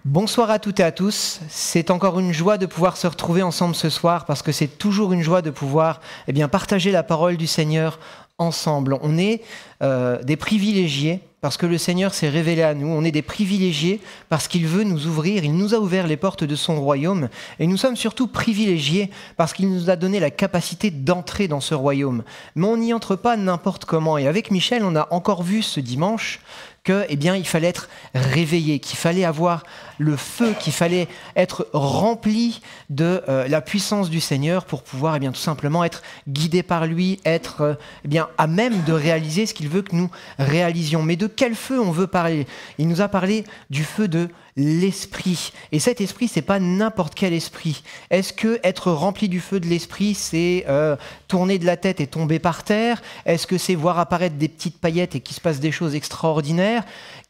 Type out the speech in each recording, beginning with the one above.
Bonsoir à toutes et à tous. C'est encore une joie de pouvoir se retrouver ensemble ce soir parce que c'est toujours une joie de pouvoir partager la parole du Seigneur ensemble. On est des privilégiés parce que le Seigneur s'est révélé à nous. On est des privilégiés parce qu'il veut nous ouvrir. Il nous a ouvert les portes de son royaume. Et nous sommes surtout privilégiés parce qu'il nous a donné la capacité d'entrer dans ce royaume. Mais on n'y entre pas n'importe comment. Et avec Michel, on a encore vu ce dimanche il fallait être réveillé, qu'il fallait avoir le feu, qu'il fallait être rempli de la puissance du Seigneur pour pouvoir tout simplement être guidé par lui, être à même de réaliser ce qu'il veut que nous réalisions. Mais de quel feu on veut parler? Il nous a parlé du feu de l'esprit. Et cet esprit, c'est pas n'importe quel esprit. Est-ce que être rempli du feu de l'esprit, c'est tourner de la tête et tomber par terre? Est-ce que c'est voir apparaître des petites paillettes et qu'il se passe des choses extraordinaires?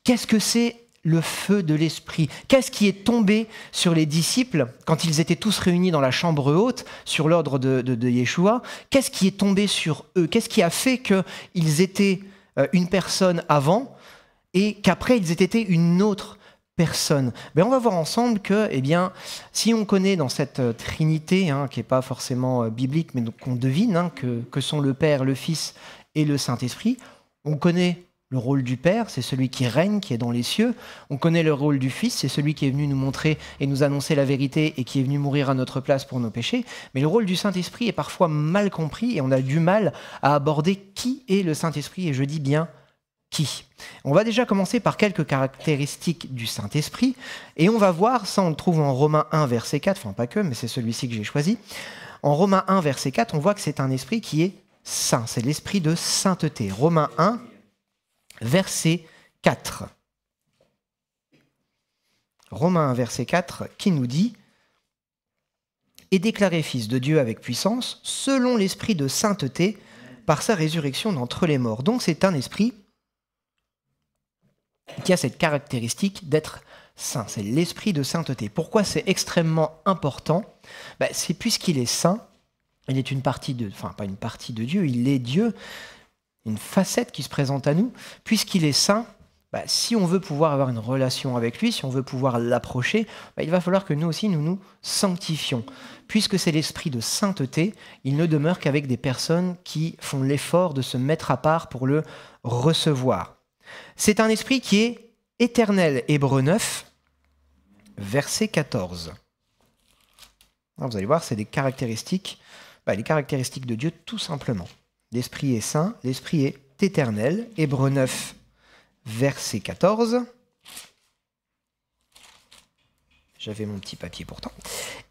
Qu'est-ce que c'est le feu de l'esprit? Qu'est-ce qui est tombé sur les disciples quand ils étaient tous réunis dans la chambre haute sur l'ordre de Yeshua? Qu'est-ce qui est tombé sur eux? Qu'est-ce qui a fait qu'ils étaient une personne avant et qu'après ils étaient une autre personne? On va voir ensemble que, si on connaît dans cette Trinité, qui n'est pas forcément biblique, mais qu'on devine, que sont le Père, le Fils et le Saint-Esprit, on connaît le rôle du Père, c'est celui qui règne, qui est dans les cieux. On connaît le rôle du Fils, c'est celui qui est venu nous montrer et nous annoncer la vérité et qui est venu mourir à notre place pour nos péchés. Mais le rôle du Saint-Esprit est parfois mal compris et on a du mal à aborder qui est le Saint-Esprit, et je dis bien qui. On va déjà commencer par quelques caractéristiques du Saint-Esprit, et on va voir, ça on le trouve en Romains 1, verset 4, enfin pas que, mais c'est celui-ci que j'ai choisi. En Romains 1, verset 4, on voit que c'est un esprit qui est saint, c'est l'esprit de sainteté. Romains 1, verset 4. Romains 1, verset 4, qui nous dit « Et déclaré fils de Dieu avec puissance, selon l'esprit de sainteté, par sa résurrection d'entre les morts. » Donc c'est un esprit qui a cette caractéristique d'être saint. C'est l'esprit de sainteté. Pourquoi c'est extrêmement important? C'est puisqu'il est saint, il est une partie de, enfin pas une partie de Dieu, il est Dieu, une facette qui se présente à nous. Puisqu'il est saint, si on veut pouvoir avoir une relation avec lui, si on veut pouvoir l'approcher, il va falloir que nous aussi nous nous sanctifions. Puisque c'est l'esprit de sainteté, il ne demeure qu'avec des personnes qui font l'effort de se mettre à part pour le recevoir. C'est un esprit qui est éternel. Hébreux 9, verset 14. Alors vous allez voir, c'est des caractéristiques, les caractéristiques de Dieu tout simplement. L'esprit est saint, l'esprit est éternel. Hébreux 9, verset 14. J'avais mon petit papier pourtant.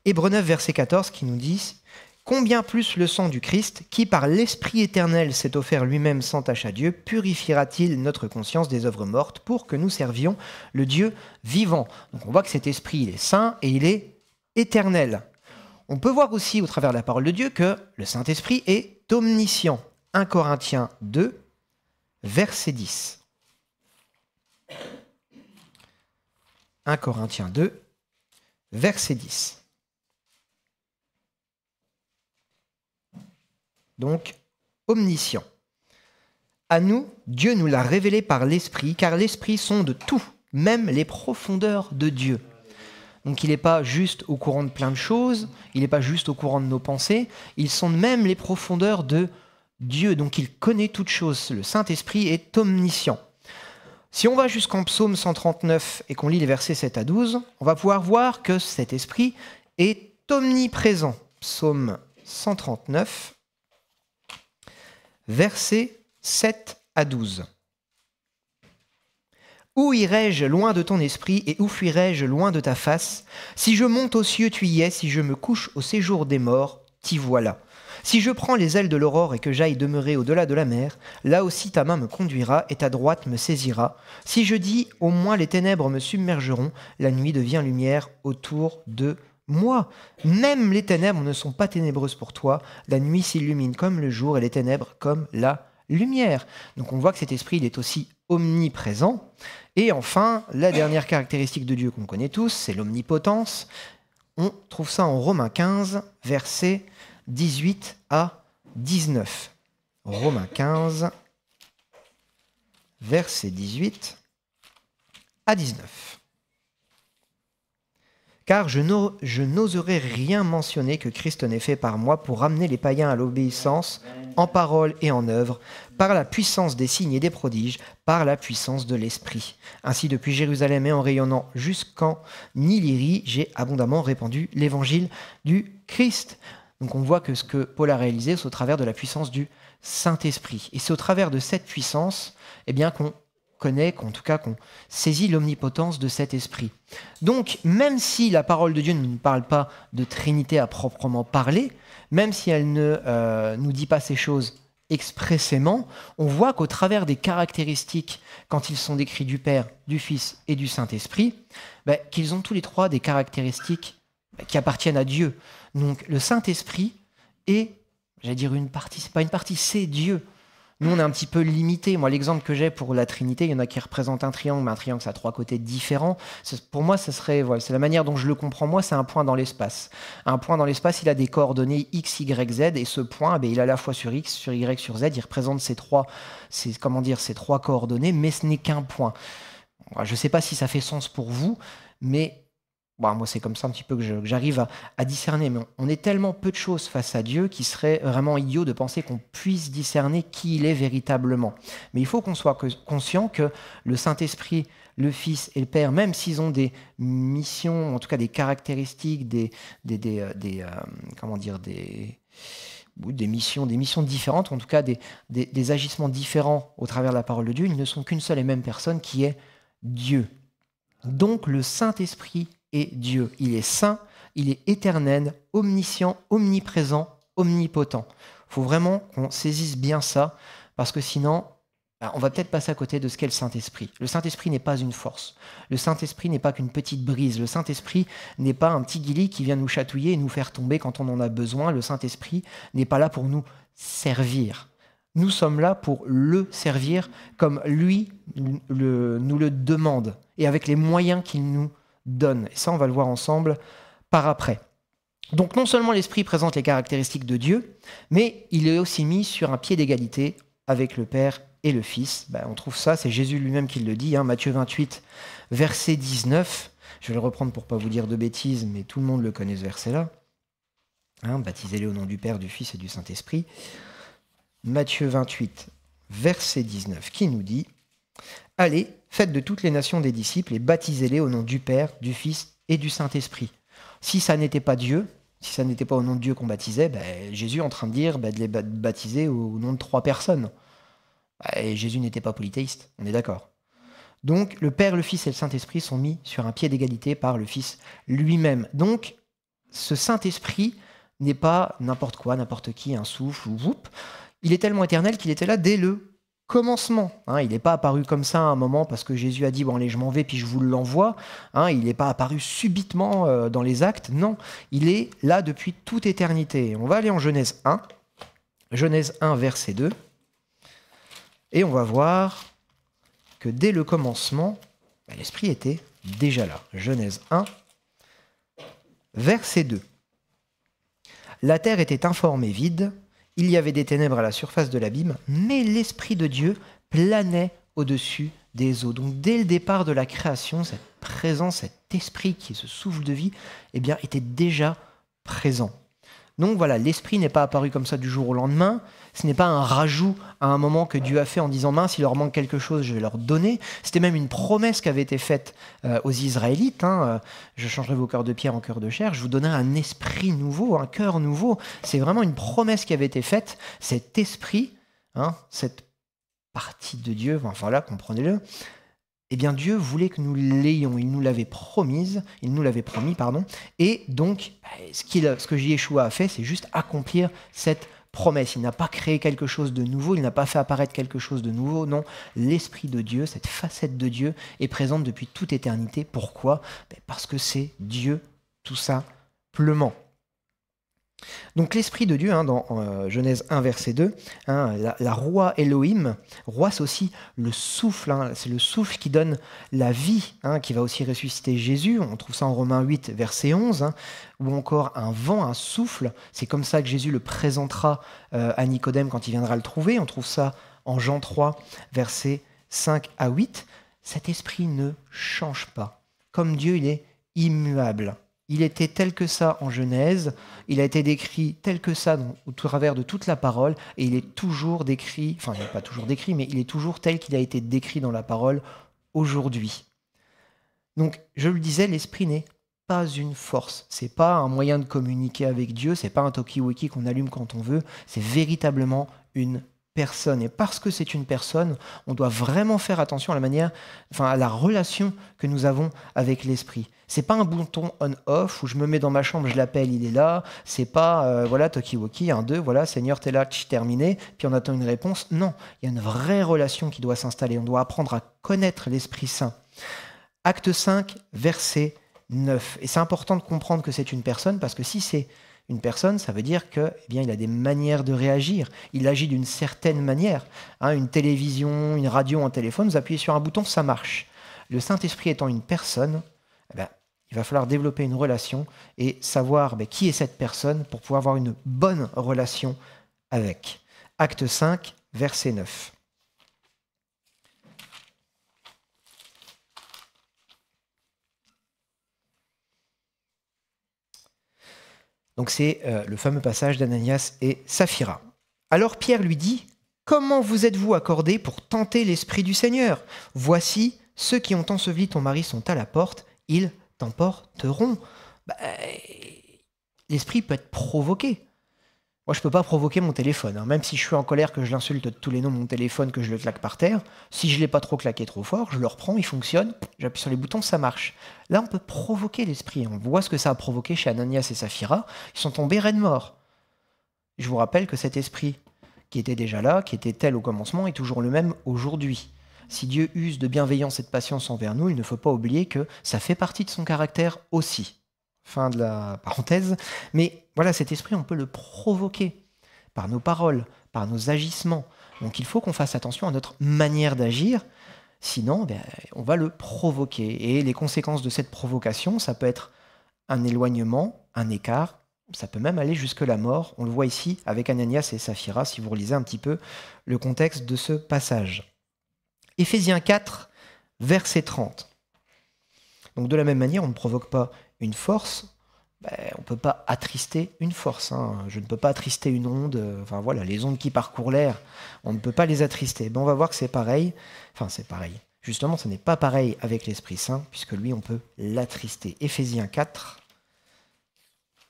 Hébreux 9, verset 14, qui nous dit « Combien plus le sang du Christ, qui par l'Esprit éternel s'est offert lui-même sans tache à Dieu, purifiera-t-il notre conscience des œuvres mortes pour que nous servions le Dieu vivant ?» Donc on voit que cet esprit, il est saint et il est éternel. On peut voir aussi au travers de la parole de Dieu que le Saint-Esprit est omniscient. 1 Corinthiens 2, verset 10. 1 Corinthiens 2, verset 10. Donc, omniscient. À nous, Dieu nous l'a révélé par l'Esprit, car l'Esprit sonde tout, même les profondeurs de Dieu. Donc il n'est pas juste au courant de plein de choses, il n'est pas juste au courant de nos pensées, il sonde même les profondeurs de Dieu, donc il connaît toutes choses. Le Saint-Esprit est omniscient. Si on va jusqu'en Psaume 139 et qu'on lit les versets 7 à 12, on va pouvoir voir que cet esprit est omniprésent. Psaume 139, versets 7 à 12. Où irai-je loin de ton esprit et où fuirai-je loin de ta face? Si je monte aux cieux, tu y es, si je me couche au séjour des morts, t'y voilà. Si je prends les ailes de l'aurore et que j'aille demeurer au-delà de la mer, là aussi ta main me conduira et ta droite me saisira. Si je dis, au moins les ténèbres me submergeront, la nuit devient lumière autour de moi. Même les ténèbres ne sont pas ténébreuses pour toi, la nuit s'illumine comme le jour et les ténèbres comme la lumière. Donc on voit que cet esprit, il est aussi omniprésent. Et enfin, la dernière caractéristique de Dieu qu'on connaît tous, c'est l'omnipotence. On trouve ça en Romains 15, versets 18 à 19. Romains 15, versets 18 à 19. Car je n'oserais rien mentionner que Christ n'ait fait par moi pour ramener les païens à l'obéissance en parole et en œuvre, par la puissance des signes et des prodiges, par la puissance de l'Esprit. Ainsi, depuis Jérusalem et en rayonnant jusqu'en Illyrie, j'ai abondamment répandu l'évangile du Christ. Donc on voit que ce que Paul a réalisé, c'est au travers de la puissance du Saint-Esprit. Et c'est au travers de cette puissance qu'on connaît, qu'on saisit l'omnipotence de cet esprit. Donc, même si la parole de Dieu ne nous parle pas de Trinité à proprement parler, même si elle ne nous dit pas ces choses expressément, on voit qu'au travers des caractéristiques, quand ils sont décrits du Père, du Fils et du Saint-Esprit, qu'ils ont tous les trois des caractéristiques qui appartiennent à Dieu. Donc, le Saint-Esprit est, j'allais dire une partie, c'est pas une partie, c'est Dieu. Nous, on est un petit peu limité. Moi, l'exemple que j'ai pour la Trinité, il y en a qui représentent un triangle, mais un triangle, ça a trois côtés différents. Pour moi, c'est la manière dont je le comprends. Moi, c'est un point dans l'espace. Un point dans l'espace, il a des coordonnées X, Y, Z, et ce point, il est à la fois sur X, sur Y, sur Z. Il représente ces trois coordonnées, mais ce n'est qu'un point. Je ne sais pas si ça fait sens pour vous, mais moi, c'est comme ça un petit peu que j'arrive à discerner. Mais on est tellement peu de choses face à Dieu qu'il serait vraiment idiot de penser qu'on puisse discerner qui il est véritablement. Mais il faut qu'on soit conscient que le Saint-Esprit, le Fils et le Père, même s'ils ont des missions, en tout cas des caractéristiques, des missions différentes, en tout cas des agissements différents au travers de la parole de Dieu, ils ne sont qu'une seule et même personne qui est Dieu. Donc le Saint-Esprit est Dieu. Il est saint, il est éternel, omniscient, omniprésent, omnipotent. Il faut vraiment qu'on saisisse bien ça, parce que sinon, on va peut-être passer à côté de ce qu'est le Saint-Esprit. Le Saint-Esprit n'est pas une force. Le Saint-Esprit n'est pas qu'une petite brise. Le Saint-Esprit n'est pas un petit guili qui vient nous chatouiller et nous faire tomber quand on en a besoin. Le Saint-Esprit n'est pas là pour nous servir. Nous sommes là pour le servir comme lui nous le demande et avec les moyens qu'il nous donne. Et ça, on va le voir ensemble par après. Donc non seulement l'Esprit présente les caractéristiques de Dieu, mais il est aussi mis sur un pied d'égalité avec le Père et le Fils. On trouve ça, c'est Jésus lui-même qui le dit, Matthieu 28, verset 19. Je vais le reprendre pour ne pas vous dire de bêtises, mais tout le monde le connaît ce verset-là. Baptisez-les au nom du Père, du Fils et du Saint-Esprit. Matthieu 28, verset 19, qui nous dit « Allez, faites de toutes les nations des disciples et baptisez-les au nom du Père, du Fils et du Saint-Esprit. » Si ça n'était pas Dieu, si ça n'était pas au nom de Dieu qu'on baptisait, Jésus est en train de dire de les baptiser au nom de 3 personnes. Et Jésus n'était pas polythéiste, on est d'accord. Donc le Père, le Fils et le Saint-Esprit sont mis sur un pied d'égalité par le Fils lui-même. Donc ce Saint-Esprit n'est pas n'importe quoi, n'importe qui, un souffle ou whoop. Il est tellement éternel qu'il était là dès le commencement. Il n'est pas apparu comme ça à un moment parce que Jésus a dit « bon allez, je m'en vais puis je vous l'envoie ». Il n'est pas apparu subitement dans les actes. Non, il est là depuis toute éternité. On va aller en Genèse 1. Genèse 1, verset 2. Et on va voir que dès le commencement, l'Esprit était déjà là. Genèse 1, verset 2. La terre était informe et vide. Il y avait des ténèbres à la surface de l'abîme, mais l'Esprit de Dieu planait au-dessus des eaux. Donc dès le départ de la création, cette présence, cet esprit qui est ce souffle de vie, était déjà présent. Donc voilà, l'Esprit n'est pas apparu comme ça du jour au lendemain. Ce n'est pas un rajout à un moment que Dieu a fait en disant « mince, il leur manque quelque chose, je vais leur donner ». C'était même une promesse qui avait été faite aux Israélites. Je changerai vos cœurs de pierre en cœurs de chair, je vous donnerai un esprit nouveau, un cœur nouveau. C'est vraiment une promesse qui avait été faite. Cet esprit, cette partie de Dieu, comprenez-le, Dieu voulait que nous l'ayons. Il nous l'avait promis, et donc ce que Yeshua a fait, c'est juste accomplir cette promesse. Il n'a pas créé quelque chose de nouveau, il n'a pas fait apparaître quelque chose de nouveau, non. L'Esprit de Dieu, cette facette de Dieu, est présente depuis toute éternité. Pourquoi ? Parce que c'est Dieu, tout simplement. Donc l'Esprit de Dieu, dans Genèse 1, verset 2, la roi Elohim, roi c'est aussi le souffle, c'est le souffle qui donne la vie, qui va aussi ressusciter Jésus, on trouve ça en Romains 8, verset 11, ou encore un vent, un souffle, c'est comme ça que Jésus le présentera à Nicodème quand il viendra le trouver, on trouve ça en Jean 3, versets 5 à 8, cet esprit ne change pas, comme Dieu il est immuable. Il était tel que ça en Genèse, il a été décrit tel que ça au travers de toute la parole, et il est toujours décrit, enfin il n'est pas toujours décrit, mais il est toujours tel qu'il a été décrit dans la parole aujourd'hui. Donc, je le disais, l'esprit n'est pas une force. C'est pas un moyen de communiquer avec Dieu, c'est pas un talkie-walkie qu'on allume quand on veut, c'est véritablement une personne. Et parce que c'est une personne, on doit vraiment faire attention à la manière, enfin à la relation que nous avons avec l'esprit. C'est pas un bouton on/off où je me mets dans ma chambre, je l'appelle, il est là. C'est pas voilà talkie-walkie, 1, 2, voilà Seigneur t'es là, terminé, puis on attend une réponse. Non, il y a une vraie relation qui doit s'installer. On doit apprendre à connaître l'Esprit Saint. Acte 5, verset 9. Et c'est important de comprendre que c'est une personne, parce que si c'est une personne, ça veut dire que, eh bien, il a des manières de réagir. Il agit d'une certaine manière. Une télévision, une radio, un téléphone, vous appuyez sur un bouton, ça marche. Le Saint-Esprit étant une personne, eh bien, il va falloir développer une relation et savoir qui est cette personne pour pouvoir avoir une bonne relation avec. Acte 5, verset 9. Donc c'est le fameux passage d'Ananias et Saphira. Alors Pierre lui dit, « Comment vous êtes-vous accordés pour tenter l'Esprit du Seigneur? Voici, ceux qui ont enseveli ton mari sont à la porte, ils t'emporteront. » L'Esprit peut être provoqué. Moi, je ne peux pas provoquer mon téléphone. Même si je suis en colère, que je l'insulte de tous les noms de mon téléphone, que je le claque par terre, si je ne l'ai pas trop claqué trop fort, je le reprends, il fonctionne, j'appuie sur les boutons, ça marche. Là, on peut provoquer l'esprit. On voit ce que ça a provoqué chez Ananias et Saphira. Ils sont tombés raides morts. Je vous rappelle que cet esprit qui était déjà là, qui était tel au commencement, est toujours le même aujourd'hui. Si Dieu use de bienveillance et de patience envers nous, il ne faut pas oublier que ça fait partie de son caractère aussi. Fin de la parenthèse. Mais voilà, cet esprit, on peut le provoquer par nos paroles, par nos agissements. Donc il faut qu'on fasse attention à notre manière d'agir, sinon on va le provoquer. Et les conséquences de cette provocation, ça peut être un éloignement, un écart, ça peut même aller jusque la mort. On le voit ici avec Ananias et Saphira, si vous relisez un petit peu le contexte de ce passage. Éphésiens 4, verset 30. Donc de la même manière, on ne provoque pas une force, on ne peut pas attrister une force. Je ne peux pas attrister une onde. Enfin voilà, les ondes qui parcourent l'air, on ne peut pas les attrister. On va voir que c'est pareil. Enfin, c'est pareil. Justement, ce n'est pas pareil avec l'Esprit Saint, puisque lui, on peut l'attrister. Éphésiens 4,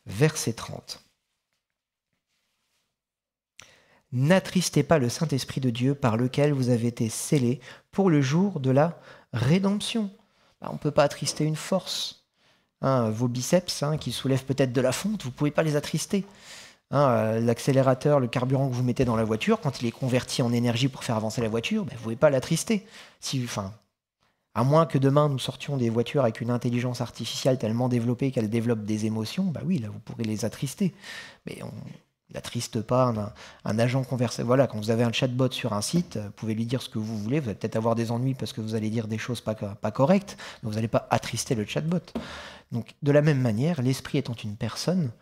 verset 30. N'attristez pas le Saint-Esprit de Dieu par lequel vous avez été scellés pour le jour de la rédemption. On ne peut pas attrister une force. Vos biceps qui soulèvent peut-être de la fonte, vous ne pouvez pas les attrister. L'accélérateur, le carburant que vous mettez dans la voiture, quand il est converti en énergie pour faire avancer la voiture, vous ne pouvez pas l'attrister. À moins que demain nous sortions des voitures avec une intelligence artificielle tellement développée qu'elle développe des émotions, oui, là vous pourrez les attrister. Mais on n'attriste pas un agent conversationnel. Voilà, quand vous avez un chatbot sur un site, vous pouvez lui dire ce que vous voulez, vous allez peut-être avoir des ennuis parce que vous allez dire des choses pas correctes, mais vous n'allez pas attrister le chatbot. Donc, de la même manière, l'esprit étant une personne,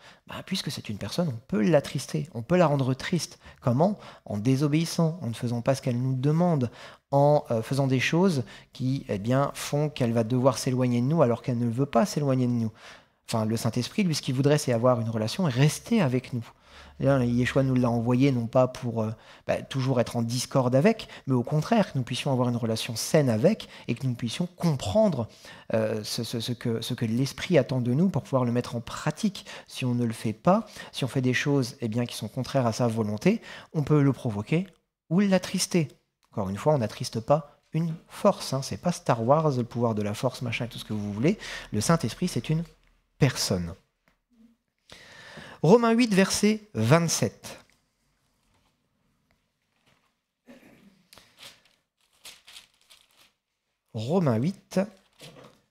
puisque c'est une personne, on peut l'attrister, on peut la rendre triste. Comment? En désobéissant, en ne faisant pas ce qu'elle nous demande, en faisant des choses qui font qu'elle va devoir s'éloigner de nous alors qu'elle ne veut pas s'éloigner de nous. Enfin, le Saint-Esprit, lui, ce qu'il voudrait, c'est avoir une relation et rester avec nous. Yeshua nous l'a envoyé non pas pour toujours être en discorde avec, mais au contraire, que nous puissions avoir une relation saine avec et que nous puissions comprendre ce que l'Esprit attend de nous pour pouvoir le mettre en pratique. Si on ne le fait pas, si on fait des choses qui sont contraires à sa volonté, on peut le provoquer ou l'attrister. Encore une fois, on n'attriste pas une force. C'est pas Star Wars, le pouvoir de la force, machin, tout ce que vous voulez. Le Saint-Esprit, c'est une personne. Romains 8, verset 27. Romains 8,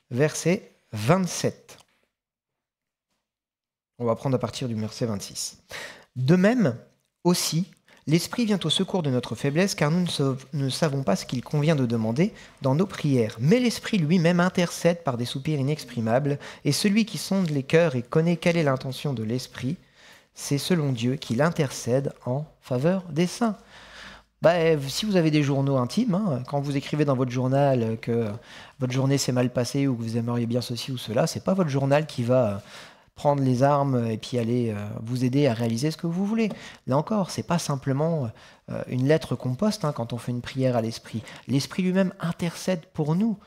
verset 27. On va prendre à partir du verset 26. De même, aussi, l'Esprit vient au secours de notre faiblesse, car nous ne savons pas ce qu'il convient de demander dans nos prières. Mais l'Esprit lui-même intercède par des soupirs inexprimables, et celui qui sonde les cœurs et connaît quelle est l'intention de l'Esprit, c'est selon Dieu qu'il intercède en faveur des saints. Si vous avez des journaux intimes, hein, quand vous écrivez dans votre journal que votre journée s'est mal passée ou que vous aimeriez bien ceci ou cela, c'est pas votre journal qui va prendre les armes et puis aller vous aider à réaliser ce que vous voulez. Là encore, c'est pas simplement une lettre qu'on poste hein, quand on fait une prière à l'Esprit. L'Esprit lui-même intercède pour nous.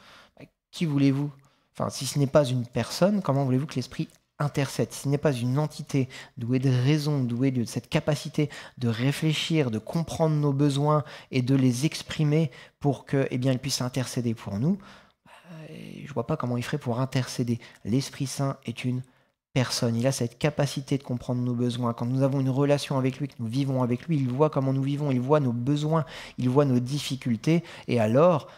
Qui voulez-vous? Enfin, si ce n'est pas une personne, comment voulez-vous que l'Esprit intercède? Si ce n'est pas une entité douée de raison, douée de cette capacité de réfléchir, de comprendre nos besoins et de les exprimer pour que, eh bien, elle puisse intercéder pour nous, je vois pas comment il ferait pour intercéder. L'Esprit Saint est une personne. Il a cette capacité de comprendre nos besoins. Quand nous avons une relation avec lui, que nous vivons avec lui, il voit comment nous vivons, il voit nos besoins, il voit nos difficultés. Et alors,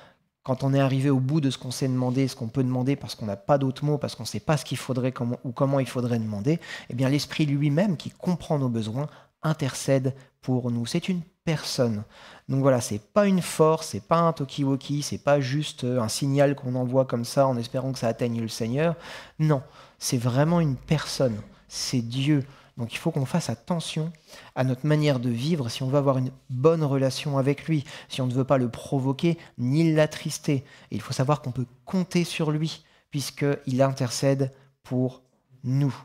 quand on est arrivé au bout de ce qu'on sait demander, ce qu'on peut demander parce qu'on n'a pas d'autres mots, parce qu'on ne sait pas ce qu'il faudrait ou comment il faudrait demander, eh bien l'Esprit lui-même qui comprend nos besoins intercède pour nous. C'est une personne. Donc voilà, c'est pas une force, c'est pas un talkie-walkie, c'est pas juste un signal qu'on envoie comme ça en espérant que ça atteigne le Seigneur. Non, c'est vraiment une personne. C'est Dieu. Donc il faut qu'on fasse attention à notre manière de vivre si on veut avoir une bonne relation avec lui, si on ne veut pas le provoquer ni l'attrister. Et il faut savoir qu'on peut compter sur lui, puisqu'il intercède pour nous.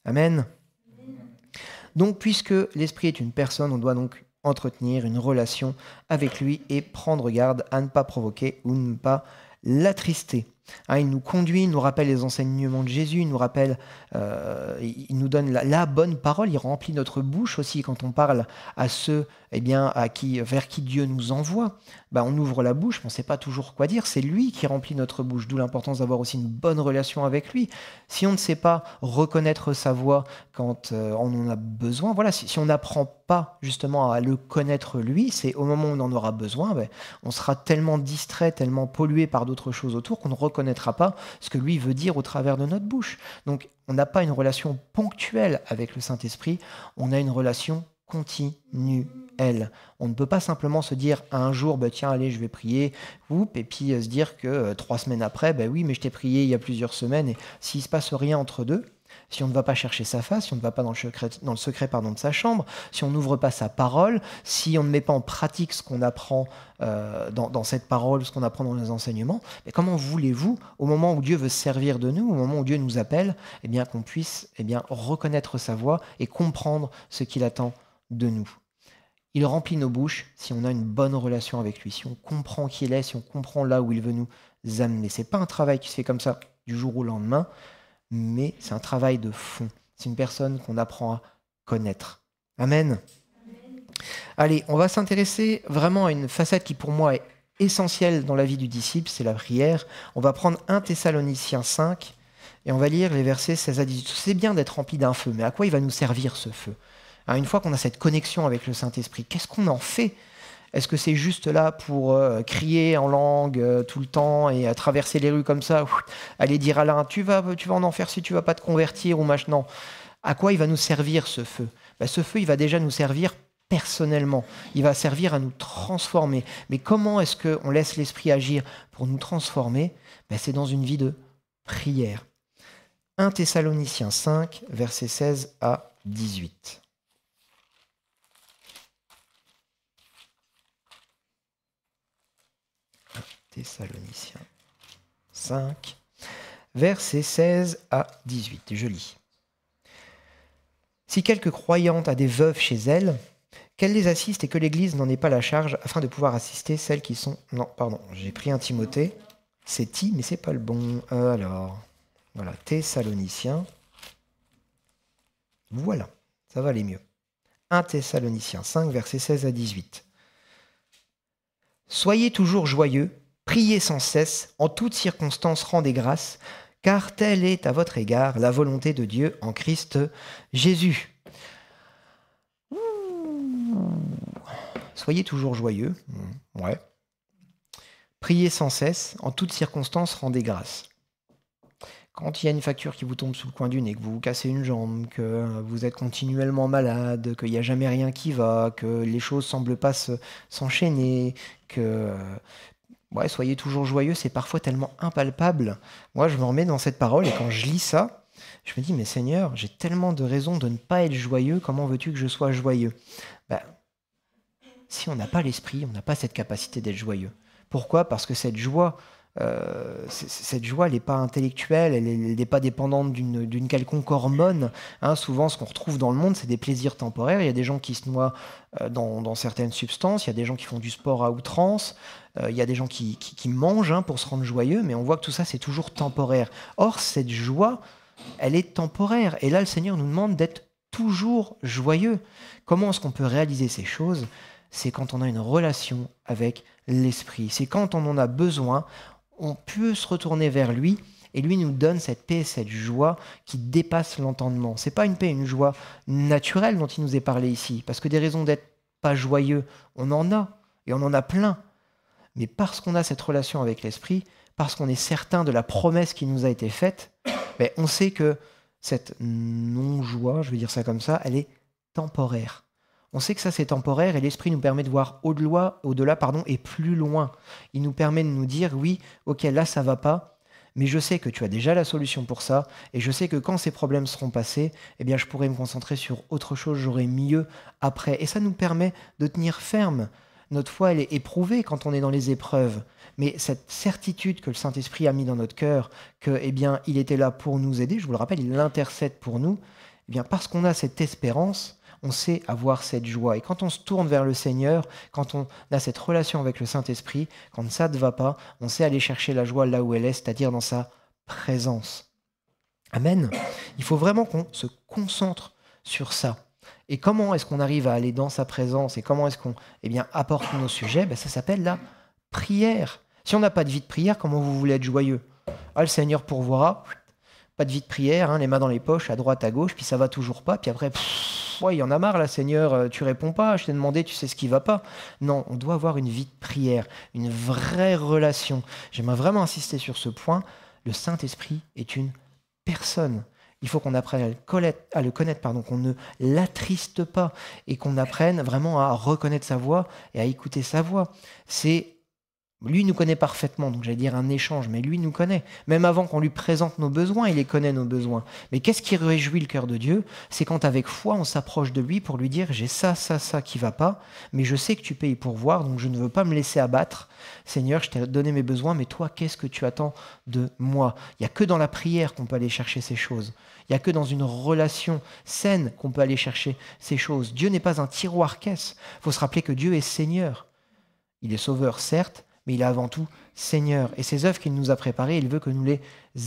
Amen. Donc puisque l'Esprit est une personne, on doit donc entretenir une relation avec lui et prendre garde à ne pas provoquer ou ne pas l'attrister. Hein, il nous conduit, il nous rappelle les enseignements de Jésus, il nous rappelle, il nous donne la bonne parole, il remplit notre bouche aussi quand on parle à ceux vers qui Dieu nous envoie. On ouvre la bouche, on ne sait pas toujours quoi dire, c'est lui qui remplit notre bouche, d'où l'importance d'avoir aussi une bonne relation avec lui. Si on ne sait pas reconnaître sa voix quand on en a besoin, voilà, si on n'apprend pas justement à le connaître lui, c'est au moment où on en aura besoin, on sera tellement distrait, tellement pollué par d'autres choses autour qu'on ne reconnaîtra pas ce que lui veut dire au travers de notre bouche. Donc on n'a pas une relation ponctuelle avec le Saint-Esprit, on a une relation continuelle. On ne peut pas simplement se dire un jour, tiens, allez, je vais prier, et puis se dire que 3 semaines après, oui, mais je t'ai prié il y a plusieurs semaines, et s'il ne se passe rien entre deux, si on ne va pas chercher sa face, si on ne va pas dans le secret de sa chambre, si on n'ouvre pas sa parole, si on ne met pas en pratique ce qu'on apprend dans cette parole, ce qu'on apprend dans les enseignements, comment voulez-vous, au moment où Dieu veut se servir de nous, au moment où Dieu nous appelle, qu'on puisse reconnaître sa voix et comprendre ce qu'il attend de nous? Il remplit nos bouches si on a une bonne relation avec lui, si on comprend qui il est, si on comprend là où il veut nous amener. Ce n'est pas un travail qui se fait comme ça du jour au lendemain, mais c'est un travail de fond. C'est une personne qu'on apprend à connaître. Amen. Allez, on va s'intéresser vraiment à une facette qui pour moi est essentielle dans la vie du disciple, c'est la prière. On va prendre 1 Thessaloniciens 5 et on va lire les versets 16 à 18. C'est bien d'être rempli d'un feu, mais à quoi il va nous servir ce feu? Une fois qu'on a cette connexion avec le Saint-Esprit, qu'est-ce qu'on en fait? Est-ce que c'est juste là pour crier en langue tout le temps et traverser les rues comme ça, aller dire à l'un, tu vas en enfer si tu vas pas te convertir ou machin? Non. À quoi il va nous servir ce feu? Ce feu, il va déjà nous servir personnellement. Il va servir à nous transformer. Mais comment est-ce qu'on laisse l'Esprit agir pour nous transformer? C'est dans une vie de prière. 1 Thessaloniciens 5, versets 16 à 18. Thessaloniciens 5, versets 16 à 18. Je lis. Si quelque croyante a des veuves chez elle, qu'elle les assiste et que l'Église n'en ait pas la charge afin de pouvoir assister celles qui sont... Non, pardon, j'ai pris un Timothée. C'est Ti, mais c'est pas le bon. Alors, voilà, Thessaloniciens. Voilà, ça va aller mieux. 1 Thessaloniciens 5, versets 16 à 18. Soyez toujours joyeux, priez sans cesse, en toutes circonstances rendez grâce, car telle est à votre égard la volonté de Dieu en Christ Jésus. Soyez toujours joyeux, ouais. Priez sans cesse, en toutes circonstances rendez grâce. Quand il y a une facture qui vous tombe sous le coin du nez, que vous vous cassez une jambe, que vous êtes continuellement malade, qu'il n'y a jamais rien qui va, que les choses ne semblent pas s'enchaîner, que... soyez toujours joyeux, c'est parfois tellement impalpable. Moi, je me remets dans cette parole et quand je lis ça, je me dis, mais Seigneur, j'ai tellement de raisons de ne pas être joyeux, comment veux-tu que je sois joyeux? si on n'a pas l'esprit, on n'a pas cette capacité d'être joyeux. Pourquoi? Parce que cette joie, elle n'est pas intellectuelle, elle n'est pas dépendante d'une quelconque hormone. Hein. Souvent, ce qu'on retrouve dans le monde, c'est des plaisirs temporaires. Il y a des gens qui se noient dans certaines substances, il y a des gens qui font du sport à outrance, il y a des gens qui mangent pour se rendre joyeux, mais on voit que tout ça, c'est toujours temporaire. Or, cette joie, elle est temporaire. Et là, le Seigneur nous demande d'être toujours joyeux. Comment est-ce qu'on peut réaliser ces choses? C'est quand on a une relation avec l'Esprit. C'est quand on en a besoin, on peut se retourner vers lui et lui nous donne cette paix, cette joie qui dépasse l'entendement. C'est pas une paix, une joie naturelle dont il nous est parlé ici, parce que des raisons d'être pas joyeux, on en a, et on en a plein. Mais parce qu'on a cette relation avec l'Esprit, parce qu'on est certain de la promesse qui nous a été faite, on sait que cette non-joie, je vais dire ça comme ça, elle est temporaire. On sait que ça c'est temporaire et l'Esprit nous permet de voir au-delà, et plus loin. Il nous permet de nous dire, oui, ok, là ça va pas, mais je sais que tu as déjà la solution pour ça, et je sais que quand ces problèmes seront passés, je pourrai me concentrer sur autre chose, j'aurai mieux après. Et ça nous permet de tenir ferme. Notre foi, elle est éprouvée quand on est dans les épreuves, mais cette certitude que le Saint-Esprit a mis dans notre cœur, que, il était là pour nous aider, je vous le rappelle, il intercède pour nous, parce qu'on a cette espérance, on sait avoir cette joie. Et quand on se tourne vers le Seigneur, quand on a cette relation avec le Saint-Esprit, quand ça ne va pas, on sait aller chercher la joie là où elle est, c'est-à-dire dans sa présence. Amen. Il faut vraiment qu'on se concentre sur ça. Et comment est-ce qu'on arrive à aller dans sa présence et comment est-ce qu'on apporte nos sujets? Ça s'appelle la prière. Si on n'a pas de vie de prière, comment vous voulez être joyeux? Le Seigneur pourvoira, pas de vie de prière, les mains dans les poches, à droite, à gauche, puis ça va toujours pas, puis après, il y en a marre là, Seigneur, tu réponds pas, je t'ai demandé, tu sais ce qui va pas. Non, on doit avoir une vie de prière, une vraie relation. J'aimerais vraiment insister sur ce point. Le Saint-Esprit est une personne. Il faut qu'on apprenne à le connaître, qu'on ne l'attriste pas et qu'on apprenne vraiment à reconnaître sa voix et à écouter sa voix. Lui nous connaît parfaitement, donc j'allais dire un échange, mais lui nous connaît. Même avant qu'on lui présente nos besoins, il les connaît nos besoins. Mais qu'est-ce qui réjouit le cœur de Dieu? C'est quand avec foi, on s'approche de lui pour lui dire « j'ai ça qui va pas, mais je sais que tu peux y pourvoir, donc je ne veux pas me laisser abattre. Seigneur, je t'ai donné mes besoins, mais toi, qu'est-ce que tu attends de moi ?» Il n'y a que dans la prière qu'on peut aller chercher ces choses. Il n'y a que dans une relation saine qu'on peut aller chercher ces choses. Dieu n'est pas un tiroir-caisse. Il faut se rappeler que Dieu est Seigneur. Il est sauveur, certes, mais il est avant tout Seigneur. Et ces œuvres qu'il nous a préparées, il veut que nous les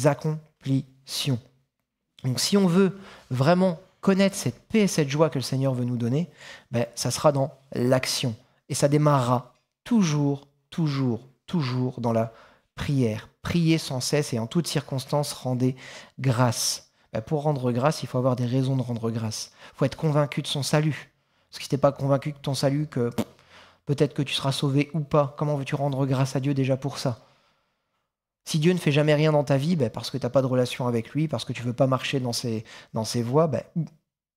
accomplissions. Donc si on veut vraiment connaître cette paix et cette joie que le Seigneur veut nous donner, ça sera dans l'action. Et ça démarrera toujours dans la prière. Priez sans cesse et en toutes circonstances, rendez grâce. Pour rendre grâce, il faut avoir des raisons de rendre grâce. Il faut être convaincu de son salut. Parce que si tu n'es pas convaincu de ton salut, que peut-être que tu seras sauvé ou pas. Comment veux-tu rendre grâce à Dieu déjà pour ça? Si Dieu ne fait jamais rien dans ta vie, parce que tu n'as pas de relation avec lui, parce que tu ne veux pas marcher dans ses voies,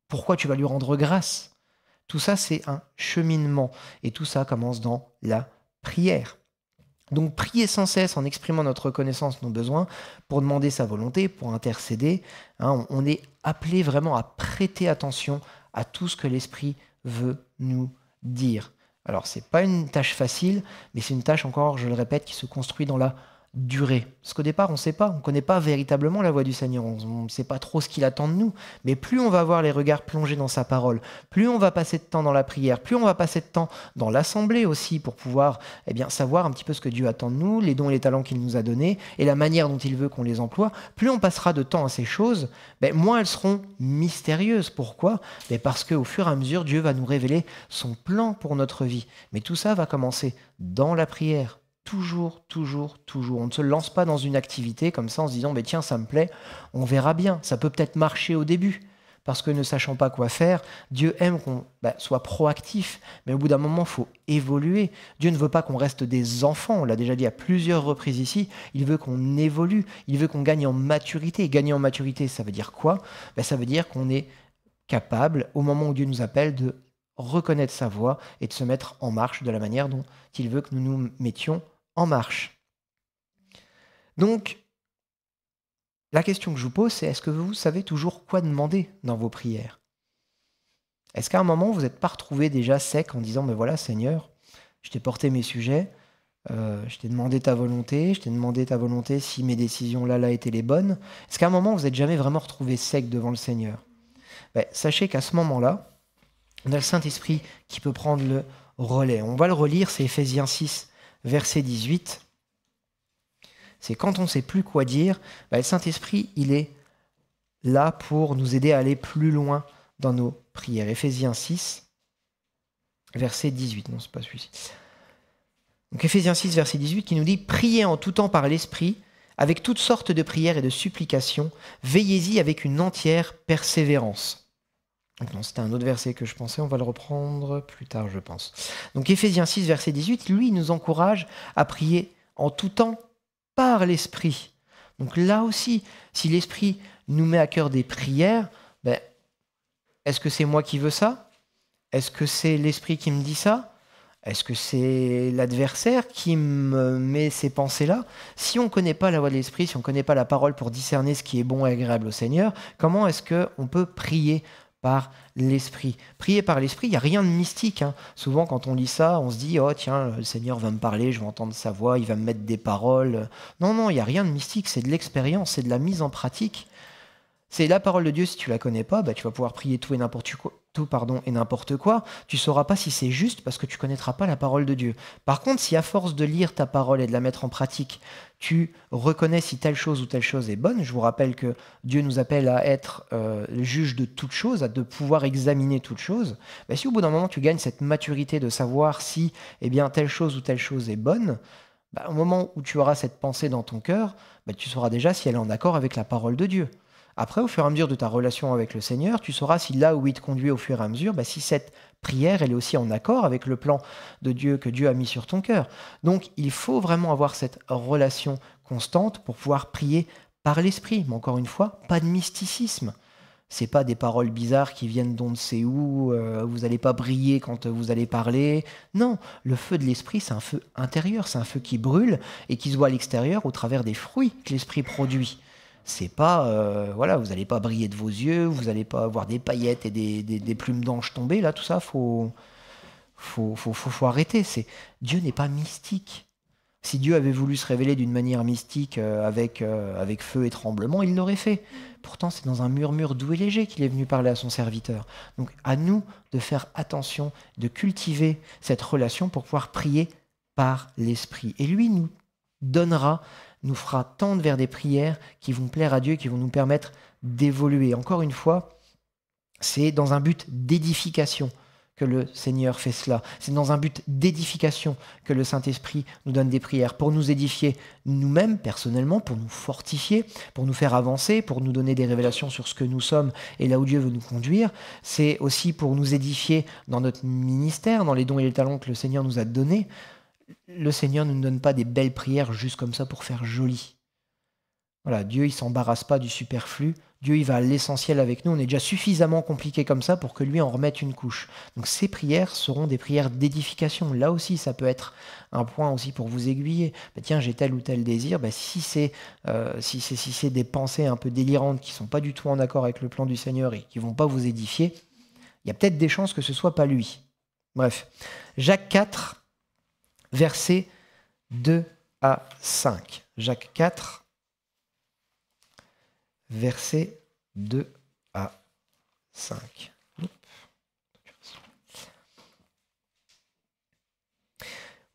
pourquoi tu vas lui rendre grâce? Tout ça, c'est un cheminement. Et tout ça commence dans la prière. Donc, prier sans cesse en exprimant notre reconnaissance, nos besoins, pour demander sa volonté, pour intercéder. On est appelé vraiment à prêter attention à tout ce que l'Esprit veut nous dire. Alors, ce n'est pas une tâche facile, mais c'est une tâche, encore, je le répète, qui se construit dans la durée. Parce qu'au départ, on ne sait pas, on ne connaît pas véritablement la voix du Seigneur, on ne sait pas trop ce qu'il attend de nous. Mais plus on va avoir les regards plongés dans sa parole, plus on va passer de temps dans la prière, plus on va passer de temps dans l'assemblée aussi pour pouvoir savoir un petit peu ce que Dieu attend de nous, les dons et les talents qu'il nous a donnés et la manière dont il veut qu'on les emploie. Plus on passera de temps à ces choses, moins elles seront mystérieuses. Pourquoi? Parce qu'au fur et à mesure, Dieu va nous révéler son plan pour notre vie. Mais tout ça va commencer dans la prière. Toujours. On ne se lance pas dans une activité comme ça en se disant « tiens, ça me plaît, on verra bien ». Ça peut peut-être marcher au début, parce que ne sachant pas quoi faire, Dieu aime qu'on soit proactif, mais au bout d'un moment, il faut évoluer. Dieu ne veut pas qu'on reste des enfants, on l'a déjà dit à plusieurs reprises ici, il veut qu'on évolue, il veut qu'on gagne en maturité. Et gagner en maturité, ça veut dire quoi? Ça veut dire qu'on est capable, au moment où Dieu nous appelle, de reconnaître sa voix et de se mettre en marche de la manière dont il veut que nous nous mettions en marche. Donc, la question que je vous pose, c'est est-ce que vous savez toujours quoi demander dans vos prières? Est-ce qu'à un moment, vous n'êtes pas retrouvé déjà sec en disant, mais voilà, Seigneur, je t'ai porté mes sujets, je t'ai demandé ta volonté si mes décisions là étaient les bonnes. Est-ce qu'à un moment, vous n'êtes jamais vraiment retrouvé sec devant le Seigneur? Sachez qu'à ce moment-là, on a le Saint-Esprit qui peut prendre le relais. On va le relire, c'est Éphésiens 6, verset 18. C'est quand on ne sait plus quoi dire, le Saint-Esprit, il est là pour nous aider à aller plus loin dans nos prières. Éphésiens 6, verset 18. Non, c'est pas celui-ci. Donc Éphésiens 6, verset 18, qui nous dit « Priez en tout temps par l'Esprit, avec toutes sortes de prières et de supplications, veillez-y avec une entière persévérance. » Non, c'était un autre verset que je pensais, on va le reprendre plus tard, je pense. Donc Éphésiens 6, verset 18, lui, il nous encourage à prier en tout temps par l'Esprit. Donc là aussi, si l'Esprit nous met à cœur des prières, est-ce que c'est moi qui veux ça? Est-ce que c'est l'Esprit qui me dit ça? Est-ce que c'est l'adversaire qui me met ces pensées-là? Si on ne connaît pas la voix de l'Esprit, si on ne connaît pas la parole pour discerner ce qui est bon et agréable au Seigneur, comment est-ce qu'on peut prier par l'Esprit? Prier par l'Esprit, il n'y a rien de mystique. Souvent, quand on lit ça, on se dit « Oh tiens, le Seigneur va me parler, je vais entendre sa voix, il va me mettre des paroles. » Non, il n'y a rien de mystique, c'est de l'expérience, c'est de la mise en pratique. C'est la parole de Dieu, si tu la connais pas, tu vas pouvoir prier tout et n'importe quoi. Tu sauras pas si c'est juste parce que tu connaîtras pas la parole de Dieu. Par contre, si à force de lire ta parole et de la mettre en pratique, tu reconnais si telle chose ou telle chose est bonne, je vous rappelle que Dieu nous appelle à être juge de toute chose, à de pouvoir examiner toute chose. Si au bout d'un moment tu gagnes cette maturité de savoir si telle chose ou telle chose est bonne, au moment où tu auras cette pensée dans ton cœur, tu sauras déjà si elle est en accord avec la parole de Dieu. Après, au fur et à mesure de ta relation avec le Seigneur, tu sauras si là où il te conduit au fur et à mesure, si cette prière, elle est aussi en accord avec le plan de Dieu que Dieu a mis sur ton cœur. Donc, il faut vraiment avoir cette relation constante pour pouvoir prier par l'Esprit. Mais encore une fois, pas de mysticisme. C'est pas des paroles bizarres qui viennent d'on ne sait où, vous n'allez pas briller quand vous allez parler. Non, le feu de l'Esprit, c'est un feu intérieur, c'est un feu qui brûle et qui se voit à l'extérieur au travers des fruits que l'Esprit produit. C'est pas, vous n'allez pas briller de vos yeux, vous n'allez pas avoir des paillettes et des plumes d'ange tomber, là, tout ça, faut arrêter. Dieu n'est pas mystique. Si Dieu avait voulu se révéler d'une manière mystique avec feu et tremblement, il l'aurait fait. Pourtant, c'est dans un murmure doux et léger qu'il est venu parler à son serviteur. Donc, à nous de faire attention, de cultiver cette relation pour pouvoir prier par l'Esprit. Et lui nous fera tendre vers des prières qui vont plaire à Dieu, qui vont nous permettre d'évoluer. Encore une fois, c'est dans un but d'édification que le Seigneur fait cela. C'est dans un but d'édification que le Saint-Esprit nous donne des prières, pour nous édifier nous-mêmes personnellement, pour nous fortifier, pour nous faire avancer, pour nous donner des révélations sur ce que nous sommes et là où Dieu veut nous conduire. C'est aussi pour nous édifier dans notre ministère, dans les dons et les talents que le Seigneur nous a donnés. Le Seigneur ne nous donne pas des belles prières juste comme ça pour faire joli. Voilà, Dieu, il ne s'embarrasse pas du superflu. Dieu, il va à l'essentiel avec nous. On est déjà suffisamment compliqué comme ça pour que lui en remette une couche. Donc ces prières seront des prières d'édification. Là aussi, ça peut être un point aussi pour vous aiguiller. Tiens, j'ai tel ou tel désir. Si c'est des pensées un peu délirantes qui ne sont pas du tout en accord avec le plan du Seigneur et qui ne vont pas vous édifier, il y a peut-être des chances que ce ne soit pas lui. Bref, Jacques 4, versets 2 à 5. Jacques 4, versets 2 à 5.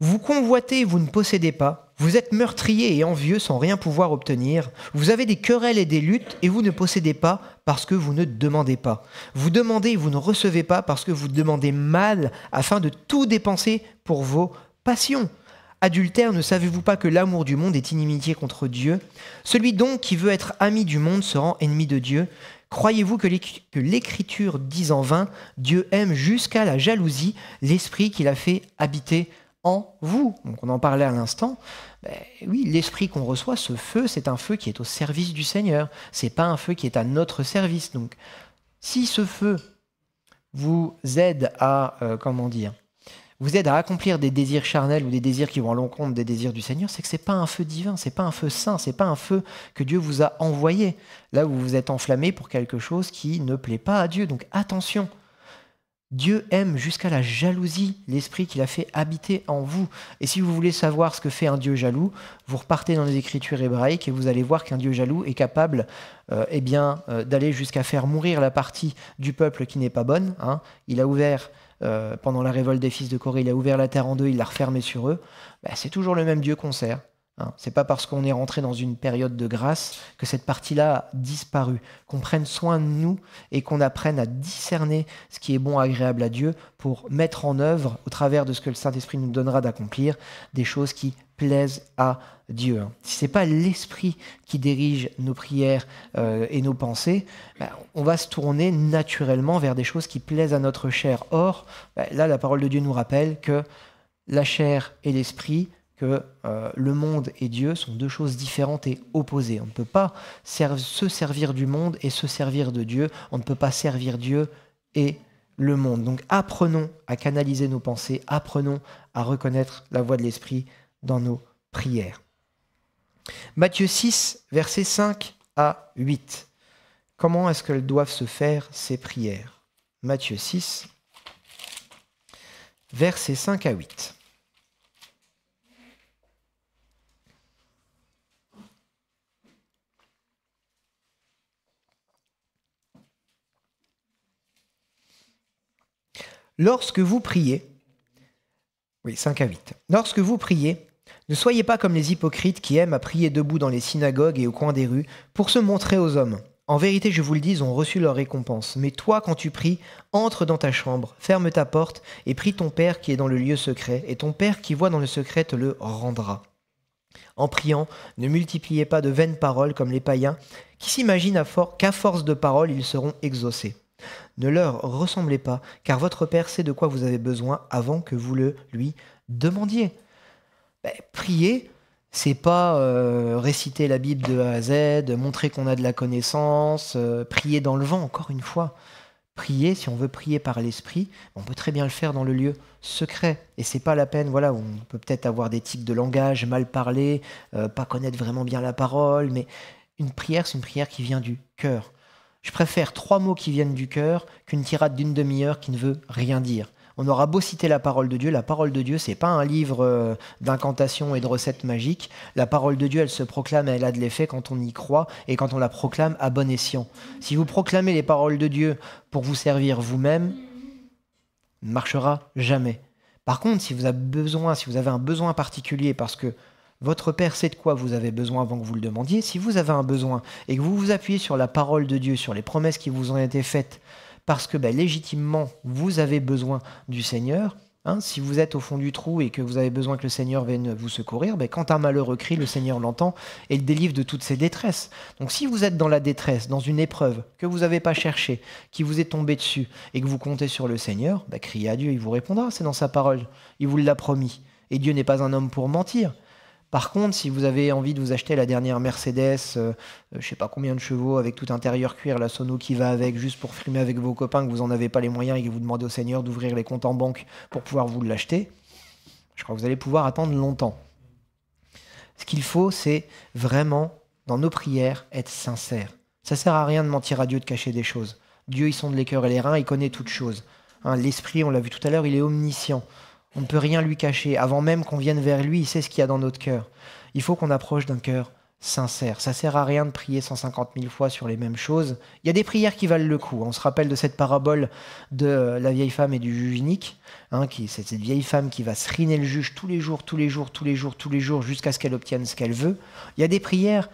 Vous convoitez, vous ne possédez pas. Vous êtes meurtriers et envieux sans rien pouvoir obtenir. Vous avez des querelles et des luttes et vous ne possédez pas parce que vous ne demandez pas. Vous demandez et vous ne recevez pas parce que vous demandez mal afin de tout dépenser pour vos passions. Adultère, ne savez-vous pas que l'amour du monde est inimitié contre Dieu? Celui donc qui veut être ami du monde se rend ennemi de Dieu. Croyez-vous que l'Écriture dit en vain, Dieu aime jusqu'à la jalousie l'esprit qu'il a fait habiter en vous? Donc on en parlait à l'instant. Oui, l'esprit qu'on reçoit, ce feu, c'est un feu qui est au service du Seigneur. C'est pas un feu qui est à notre service. Donc, si ce feu vous aide à, vous aide à accomplir des désirs charnels ou des désirs qui vont à l'encontre des désirs du Seigneur, c'est que c'est pas un feu divin, c'est pas un feu saint, c'est pas un feu que Dieu vous a envoyé. Là où vous êtes enflammé pour quelque chose qui ne plaît pas à Dieu. Donc attention. Dieu aime jusqu'à la jalousie l'esprit qu'il a fait habiter en vous. Et si vous voulez savoir ce que fait un Dieu jaloux, vous repartez dans les Écritures hébraïques et vous allez voir qu'un Dieu jaloux est capable d'aller jusqu'à faire mourir la partie du peuple qui n'est pas bonne. Hein. Il a ouvert, pendant la révolte des fils de Corée, il a ouvert la terre en deux, il l'a refermée sur eux. C'est toujours le même Dieu qu'on sert. Hein. C'est pas parce qu'on est rentré dans une période de grâce que cette partie-là a disparu. Qu'on prenne soin de nous et qu'on apprenne à discerner ce qui est bon, agréable à Dieu pour mettre en œuvre, au travers de ce que le Saint-Esprit nous donnera d'accomplir, des choses qui plaisent à Dieu. Si ce n'est pas l'Esprit qui dirige nos prières et nos pensées, on va se tourner naturellement vers des choses qui plaisent à notre chair. Or, là, la parole de Dieu nous rappelle que la chair et l'Esprit, que le monde et Dieu sont deux choses différentes et opposées. On ne peut pas se servir du monde et se servir de Dieu. On ne peut pas servir Dieu et le monde. Donc apprenons à canaliser nos pensées, apprenons à reconnaître la voix de l'Esprit dans nos prières. Matthieu 6, versets 5 à 8. Comment est-ce qu'elles doivent se faire ces prières? Matthieu 6, versets 5 à 8. Lorsque vous priez, oui, 5 à 8. Lorsque vous priez, ne soyez pas comme les hypocrites qui aiment à prier debout dans les synagogues et au coin des rues pour se montrer aux hommes. En vérité, je vous le dis, ils ont reçu leur récompense. Mais toi, quand tu pries, entre dans ta chambre, ferme ta porte et prie ton Père qui est dans le lieu secret, et ton Père qui voit dans le secret te le rendra. En priant, ne multipliez pas de vaines paroles comme les païens qui s'imaginent qu'à force de paroles, ils seront exaucés. Ne leur ressemblez pas, car votre Père sait de quoi vous avez besoin avant que vous le lui demandiez. Prier, c'est pas réciter la Bible de A à Z, montrer qu'on a de la connaissance, prier dans le vent, encore une fois. Prier, si on veut prier par l'Esprit, on peut très bien le faire dans le lieu secret. Et c'est pas la peine, voilà, on peut peut-être avoir des tics de langage, mal parler, pas connaître vraiment bien la parole, mais une prière, c'est une prière qui vient du cœur. Je préfère 3 mots qui viennent du cœur qu'une tirade d'une demi-heure qui ne veut rien dire. On aura beau citer la parole de Dieu, c'est pas un livre d'incantations et de recettes magiques. La parole de Dieu, elle se proclame, elle a de l'effet quand on y croit et quand on la proclame à bon escient. Si vous proclamez les paroles de Dieu pour vous servir vous-même, ne marchera jamais. Par contre, si vous avez un besoin particulier parce que votre Père sait de quoi vous avez besoin avant que vous le demandiez. Si vous avez un besoin et que vous vous appuyez sur la parole de Dieu, sur les promesses qui vous ont été faites, parce que légitimement, vous avez besoin du Seigneur, si vous êtes au fond du trou et que vous avez besoin que le Seigneur vienne vous secourir, quand un malheureux crie, le Seigneur l'entend et le délivre de toutes ses détresses. Donc si vous êtes dans la détresse, dans une épreuve que vous n'avez pas cherchée, qui vous est tombée dessus et que vous comptez sur le Seigneur, criez à Dieu, il vous répondra, c'est dans sa parole. Il vous l'a promis. Et Dieu n'est pas un homme pour mentir. Par contre, si vous avez envie de vous acheter la dernière Mercedes, je ne sais pas combien de chevaux, avec tout intérieur cuir, la sono qui va avec, juste pour frimer avec vos copains, que vous n'en avez pas les moyens et que vous demandez au Seigneur d'ouvrir les comptes en banque pour pouvoir vous l'acheter, je crois que vous allez pouvoir attendre longtemps. Ce qu'il faut, c'est vraiment, dans nos prières, être sincère. Ça ne sert à rien de mentir à Dieu, de cacher des choses. Dieu, il sonde les cœurs et les reins, il connaît toutes choses. L'Esprit, on l'a vu tout à l'heure, il est omniscient. On ne peut rien lui cacher. Avant même qu'on vienne vers lui, il sait ce qu'il y a dans notre cœur. Il faut qu'on approche d'un cœur sincère. Ça ne sert à rien de prier 150 000 fois sur les mêmes choses. Il y a des prières qui valent le coup. On se rappelle de cette parabole de la vieille femme et du juge unique. C'est cette vieille femme qui va seriner le juge tous les jours, jusqu'à ce qu'elle obtienne ce qu'elle veut. Il y a des prières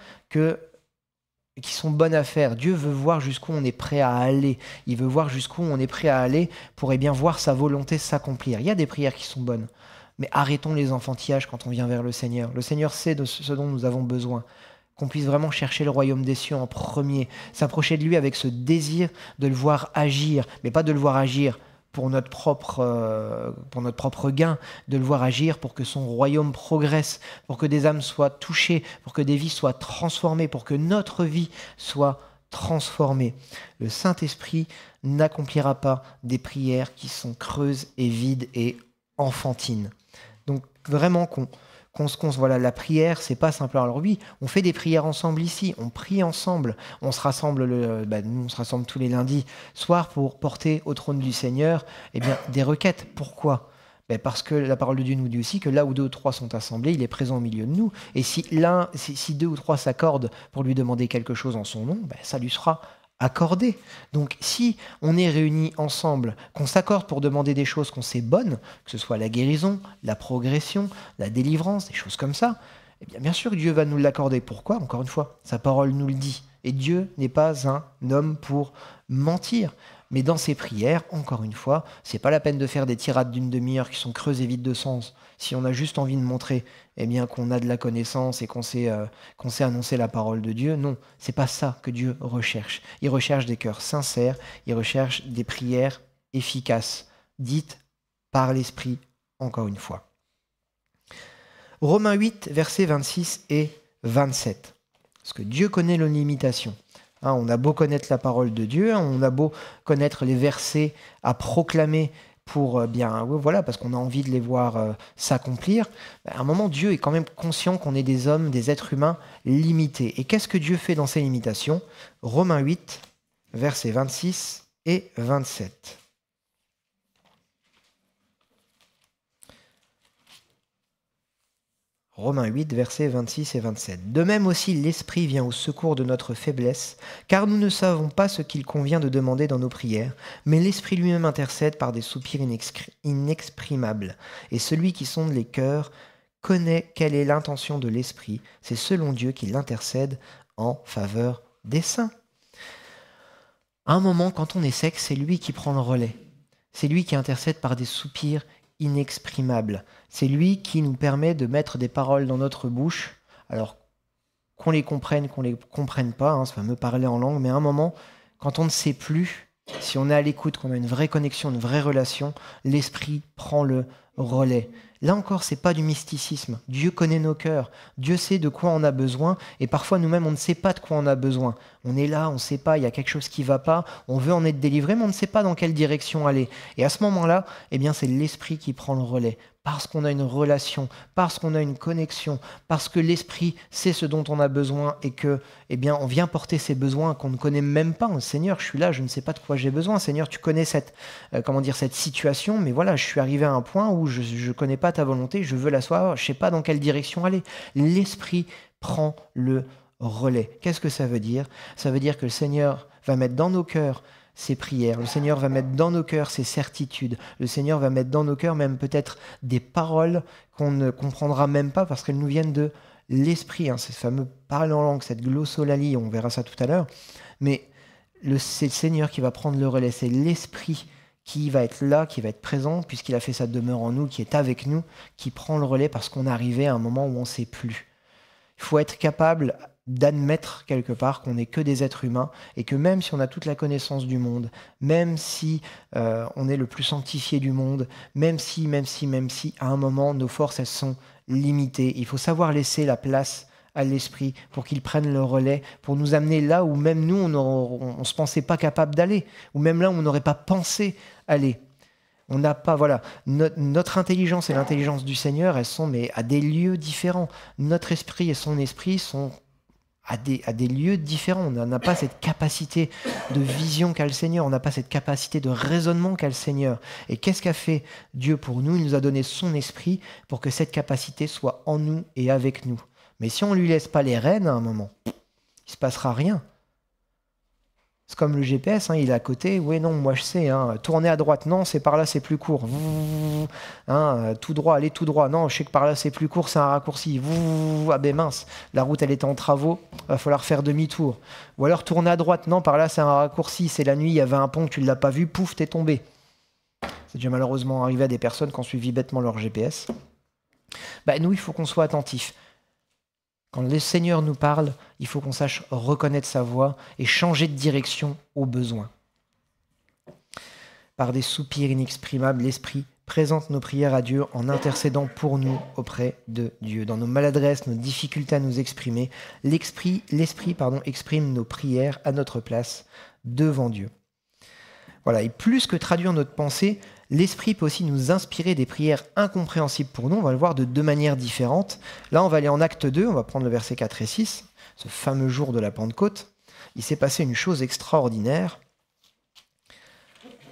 qui sont bonnes à faire. Dieu veut voir jusqu'où on est prêt à aller. Il veut voir jusqu'où on est prêt à aller pour voir sa volonté s'accomplir. Il y a des prières qui sont bonnes, mais arrêtons les enfantillages quand on vient vers le Seigneur. Le Seigneur sait de ce dont nous avons besoin, qu'on puisse vraiment chercher le royaume des cieux en premier, s'approcher de lui avec ce désir de le voir agir, mais pas de le voir agir pour notre propre gain, de le voir agir pour que son royaume progresse, pour que des âmes soient touchées, pour que des vies soient transformées, pour que notre vie soit transformée. Le Saint-Esprit n'accomplira pas des prières qui sont creuses et vides et enfantines. Donc vraiment Voilà, la prière, c'est pas simplement. Alors oui, on fait des prières ensemble ici, on prie ensemble, on se rassemble, nous on se rassemble tous les lundis soirs pour porter au trône du Seigneur des requêtes. Pourquoi ? Parce que la parole de Dieu nous dit aussi que là où 2 ou 3 sont assemblés, il est présent au milieu de nous. Et si 2 ou 3 s'accordent pour lui demander quelque chose en son nom, ça lui sera accordé. Donc si on est réunis ensemble, qu'on s'accorde pour demander des choses qu'on sait bonnes, que ce soit la guérison, la progression, la délivrance, des choses comme ça, bien sûr que Dieu va nous l'accorder. Pourquoi ? Encore une fois, sa parole nous le dit. Et Dieu n'est pas un homme pour mentir. Mais dans ses prières, encore une fois, c'est pas la peine de faire des tirades d'une demi-heure qui sont creuses et vides de sens. Si on a juste envie de montrer qu'on a de la connaissance et qu'on sait annoncer la parole de Dieu, non, c'est pas ça que Dieu recherche. Il recherche des cœurs sincères, il recherche des prières efficaces, dites par l'Esprit, encore une fois. Romains 8, versets 26 et 27. Parce que Dieu connaît nos limitations. On a beau connaître la parole de Dieu, on a beau connaître les versets à proclamer pour parce qu'on a envie de les voir s'accomplir. À un moment, Dieu est quand même conscient qu'on est des hommes, des êtres humains limités. Et qu'est-ce que Dieu fait dans ces limitations ? Romains 8, versets 26 et 27. Romains 8, versets 26 et 27. De même aussi, l'Esprit vient au secours de notre faiblesse, car nous ne savons pas ce qu'il convient de demander dans nos prières, mais l'Esprit lui-même intercède par des soupirs inexprimables. Et celui qui sonde les cœurs connaît quelle est l'intention de l'Esprit. C'est selon Dieu qu'il intercède en faveur des saints. À un moment, quand on est sec, c'est lui qui prend le relais. C'est lui qui intercède par des soupirs inexprimable. C'est lui qui nous permet de mettre des paroles dans notre bouche, alors qu'on les comprenne pas, ce fameux parler en langue, mais à un moment, quand on ne sait plus, si on est à l'écoute, qu'on a une vraie connexion, une vraie relation, l'Esprit prend le relais. Là encore, c'est pas du mysticisme. Dieu connaît nos cœurs. Dieu sait de quoi on a besoin. Et parfois, nous-mêmes, on ne sait pas de quoi on a besoin. On est là, on ne sait pas, il y a quelque chose qui ne va pas. On veut en être délivré, mais on ne sait pas dans quelle direction aller. Et à ce moment-là, c'est l'Esprit qui prend le relais. Parce qu'on a une relation, parce qu'on a une connexion, parce que l'Esprit sait ce dont on a besoin et que, on vient porter ces besoins qu'on ne connaît même pas. Seigneur, je suis là, je ne sais pas de quoi j'ai besoin. Seigneur, tu connais cette situation, mais voilà, je suis arrivé à un point où je ne connais pas ta volonté, je veux la savoir, je ne sais pas dans quelle direction aller. L'Esprit prend le relais. Qu'est-ce que ça veut dire ? Ça veut dire que le Seigneur va mettre dans nos cœurs ses prières, le Seigneur va mettre dans nos cœurs ses certitudes, le Seigneur va mettre dans nos cœurs même peut-être des paroles qu'on ne comprendra même pas parce qu'elles nous viennent de l'Esprit, ces fameux parler en langue, cette glossolalie, on verra ça tout à l'heure, mais c'est le Seigneur qui va prendre le relais, c'est l'Esprit qui va être là, qui va être présent, puisqu'il a fait sa demeure en nous, qui est avec nous, qui prend le relais parce qu'on est arrivé à un moment où on ne sait plus. Il faut être capable d'admettre quelque part qu'on n'est que des êtres humains et que même si on a toute la connaissance du monde, même si on est le plus sanctifié du monde, même si, à un moment, nos forces, elles sont limitées. Il faut savoir laisser la place à l'Esprit pour qu'il prenne le relais, pour nous amener là où même nous, on ne se pensait pas capable d'aller, ou même là où on n'aurait pas pensé aller. On n'a pas, notre intelligence et l'intelligence du Seigneur, elles sont à des lieux différents. Notre esprit et son esprit sont à des lieux différents. On n'a pas cette capacité de vision qu'a le Seigneur, on n'a pas cette capacité de raisonnement qu'a le Seigneur. Et qu'est-ce qu'a fait Dieu pour nous ? Il nous a donné son esprit pour que cette capacité soit en nous et avec nous. Mais si on ne lui laisse pas les rênes à un moment, il ne se passera rien. C'est comme le GPS, il est à côté. Oui, non, moi je sais. Tourner à droite, non, c'est par là, c'est plus court. Tout droit, allez tout droit. Non, je sais que par là, c'est plus court, c'est un raccourci. Ah ben mince, la route, elle était en travaux, il va falloir faire demi-tour. Ou alors tourner à droite, non, par là, c'est un raccourci. C'est la nuit, il y avait un pont, tu ne l'as pas vu, pouf, t'es tombé. C'est déjà malheureusement arrivé à des personnes qui ont suivi bêtement leur GPS. Nous, il faut qu'on soit attentifs. Quand le Seigneur nous parle, il faut qu'on sache reconnaître sa voix et changer de direction au besoin. Par des soupirs inexprimables, l'Esprit présente nos prières à Dieu en intercédant pour nous auprès de Dieu. Dans nos maladresses, nos difficultés à nous exprimer, l'Esprit exprime nos prières à notre place devant Dieu. Voilà, et plus que traduire notre pensée, L'Esprit peut aussi nous inspirer des prières incompréhensibles pour nous. On va le voir de deux manières différentes. Là, on va aller en acte 2, on va prendre le verset 4 et 6, ce fameux jour de la Pentecôte. Il s'est passé une chose extraordinaire.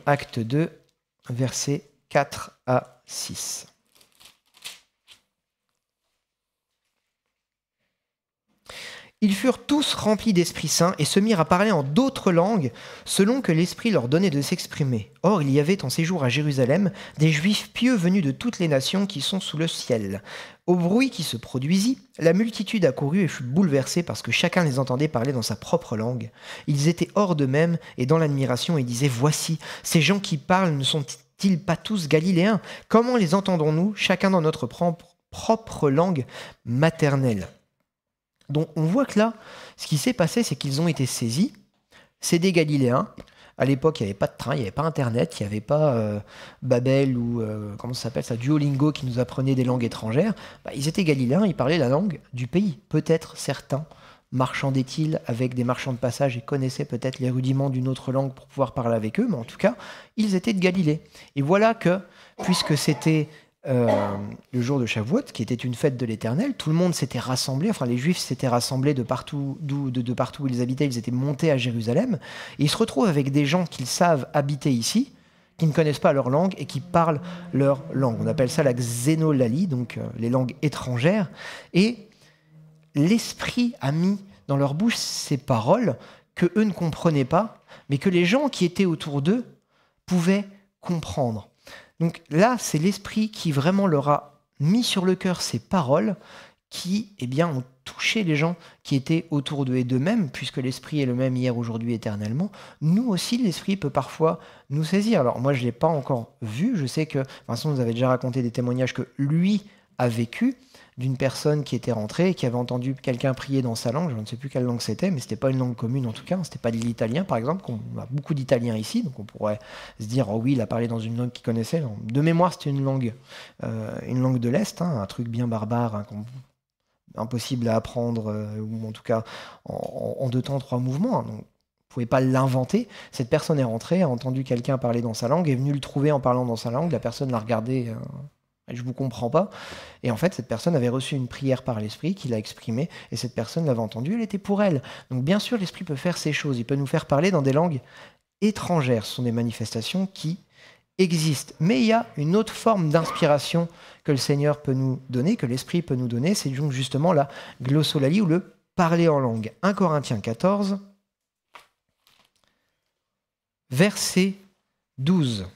Acte 2, versets 4 à 6. Ils furent tous remplis d'Esprit Saint et se mirent à parler en d'autres langues, selon que l'Esprit leur donnait de s'exprimer. Or, il y avait en séjour à Jérusalem des Juifs pieux venus de toutes les nations qui sont sous le ciel. Au bruit qui se produisit, la multitude accourut et fut bouleversée parce que chacun les entendait parler dans sa propre langue. Ils étaient hors d'eux-mêmes et dans l'admiration et disaient « Voici, ces gens qui parlent ne sont-ils pas tous galiléens? Comment les entendons-nous, chacun dans notre propre langue maternelle ?» Donc on voit que là, ce qui s'est passé, c'est qu'ils ont été saisis. C'est des Galiléens. À l'époque, il n'y avait pas de train, il n'y avait pas Internet, il n'y avait pas Babel ou comment ça s'appelle ça, Duolingo qui nous apprenait des langues étrangères. Ils étaient Galiléens, ils parlaient la langue du pays. Peut-être certains marchandaient-ils avec des marchands de passage et connaissaient peut-être les rudiments d'une autre langue pour pouvoir parler avec eux, mais en tout cas, ils étaient de Galilée. Et voilà que, puisque c'était le jour de Shavuot, qui était une fête de l'Éternel, tout le monde s'était rassemblé, enfin les Juifs s'étaient rassemblés de partout où ils habitaient, ils étaient montés à Jérusalem, et ils se retrouvent avec des gens qu'ils savent habiter ici, qui ne connaissent pas leur langue et qui parlent leur langue. On appelle ça la xénolalie, donc les langues étrangères, et l'Esprit a mis dans leur bouche ces paroles que eux ne comprenaient pas, mais que les gens qui étaient autour d'eux pouvaient comprendre. Donc là, c'est l'Esprit qui vraiment leur a mis sur le cœur ces paroles qui ont touché les gens qui étaient autour d'eux et d'eux-mêmes, puisque l'Esprit est le même hier, aujourd'hui, éternellement. Nous aussi, l'Esprit peut parfois nous saisir. Alors moi, je ne l'ai pas encore vu. Je sais que Vincent nous avait déjà raconté des témoignages que lui a vécu d'une personne qui était rentrée et qui avait entendu quelqu'un prier dans sa langue. Je ne sais plus quelle langue c'était, mais ce n'était pas une langue commune en tout cas. Ce n'était pas de l'italien, par exemple. On a beaucoup d'Italiens ici, donc on pourrait se dire « Oh oui, il a parlé dans une langue qu'il connaissait ». De mémoire, c'était une langue de l'Est, un truc bien barbare, impossible à apprendre, ou en tout cas en 2 temps, 3 mouvements. Donc, vous ne pouvez pas l'inventer. Cette personne est rentrée, a entendu quelqu'un parler dans sa langue, est venue le trouver en parlant dans sa langue. La personne l'a regardé... je ne vous comprends pas. Et en fait, cette personne avait reçu une prière par l'Esprit qu'il a exprimée, et cette personne l'avait entendue, elle était pour elle. Donc bien sûr, l'Esprit peut faire ces choses, il peut nous faire parler dans des langues étrangères. Ce sont des manifestations qui existent. Mais il y a une autre forme d'inspiration que le Seigneur peut nous donner, que l'Esprit peut nous donner, c'est donc justement la glossolalie, ou le parler en langue. 1 Corinthiens 14, verset 12.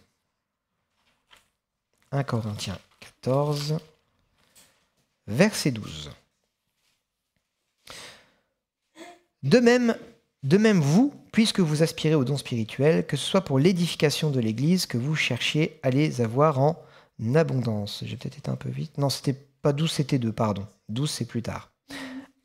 1 Corinthiens 14, verset 12. De même vous, puisque vous aspirez aux dons spirituels, que ce soit pour l'édification de l'Église, que vous cherchiez à les avoir en abondance. J'ai peut-être été un peu vite. Non, c'était pas 12, c'était 2, pardon. 12, c'est plus tard.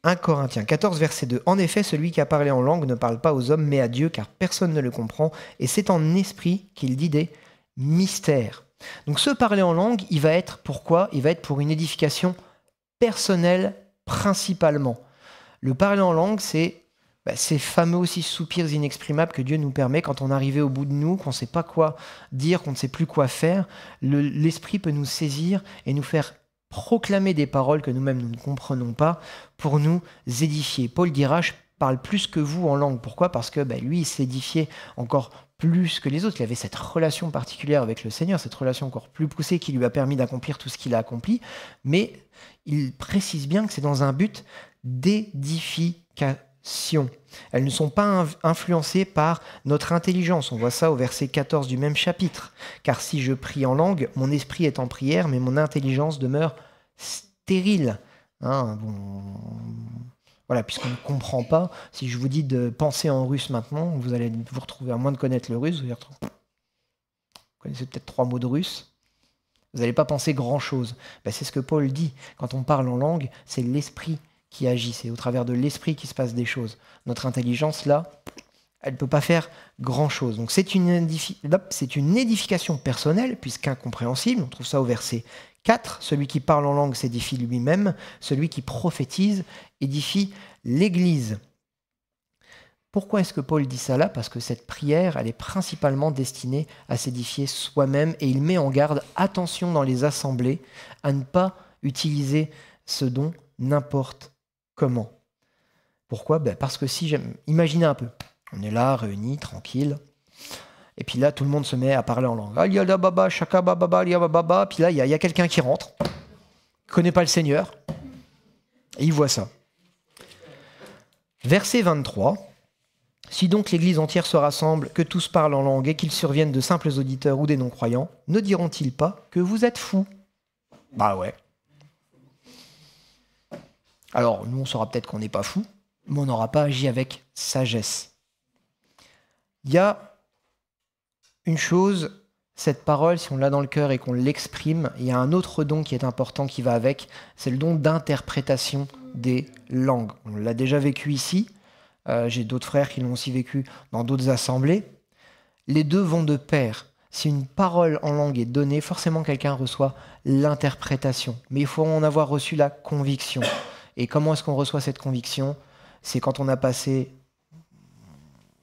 1 Corinthiens 14, verset 2. En effet, celui qui a parlé en langue ne parle pas aux hommes, mais à Dieu, car personne ne le comprend, et c'est en esprit qu'il dit des mystères. Donc ce parler en langue, il va être pourquoi? Il va être pour une édification personnelle principalement. Le parler en langue, c'est ces fameux aussi soupirs inexprimables que Dieu nous permet quand on est arrivé au bout de nous, qu'on ne sait pas quoi dire, qu'on ne sait plus quoi faire. L'Esprit peut nous saisir et nous faire proclamer des paroles que nous-mêmes nous ne comprenons pas pour nous édifier. Paul dira, je parle plus que vous en langue. Pourquoi? Parce que lui, il s'édifiait encore plus que les autres. Il avait cette relation particulière avec le Seigneur, cette relation encore plus poussée qui lui a permis d'accomplir tout ce qu'il a accompli. Mais il précise bien que c'est dans un but d'édification. Elles ne sont pas influencées par notre intelligence. On voit ça au verset 14 du même chapitre. Car si je prie en langue, mon esprit est en prière, mais mon intelligence demeure stérile. Voilà, puisqu'on ne comprend pas. Si je vous dis de penser en russe maintenant, vous allez vous retrouver, à moins de connaître le russe, vous connaissez peut-être 3 mots de russe, vous n'allez pas penser grand-chose. C'est ce que Paul dit. Quand on parle en langue, c'est l'esprit qui agit. C'est au travers de l'esprit qu'il se passe des choses. Notre intelligence, là, elle ne peut pas faire grand-chose. Donc c'est une édification personnelle, puisqu'incompréhensible. On trouve ça au verset 4. Celui qui parle en langue s'édifie lui-même. Celui qui prophétise édifie l'Église. Pourquoi est-ce que Paul dit ça là? Parce que cette prière, elle est principalement destinée à s'édifier soi-même et il met en garde, attention dans les assemblées, à ne pas utiliser ce don n'importe comment. Pourquoi? Parce que si j'aime... Imaginez un peu, on est là, réunis, tranquille, et puis là, tout le monde se met à parler en langue. Puis là, il y a quelqu'un qui rentre, ne connaît pas le Seigneur, et il voit ça. Verset 23. Si donc l'Église entière se rassemble, que tous parlent en langue et qu'ils surviennent de simples auditeurs ou des non-croyants, ne diront-ils pas que vous êtes fous? Bah ouais. Alors, nous, on saura peut-être qu'on n'est pas fous, mais on n'aura pas agi avec sagesse. Il y a une chose, cette parole, si on l'a dans le cœur et qu'on l'exprime, il y a un autre don qui est important qui va avec, c'est le don d'interprétation des langues. On l'a déjà vécu ici, j'ai d'autres frères qui l'ont aussi vécu dans d'autres assemblées. Les deux vont de pair. Si une parole en langue est donnée, forcément quelqu'un reçoit l'interprétation. Mais il faut en avoir reçu la conviction. Et comment est-ce qu'on reçoit cette conviction? C'est quand on a passé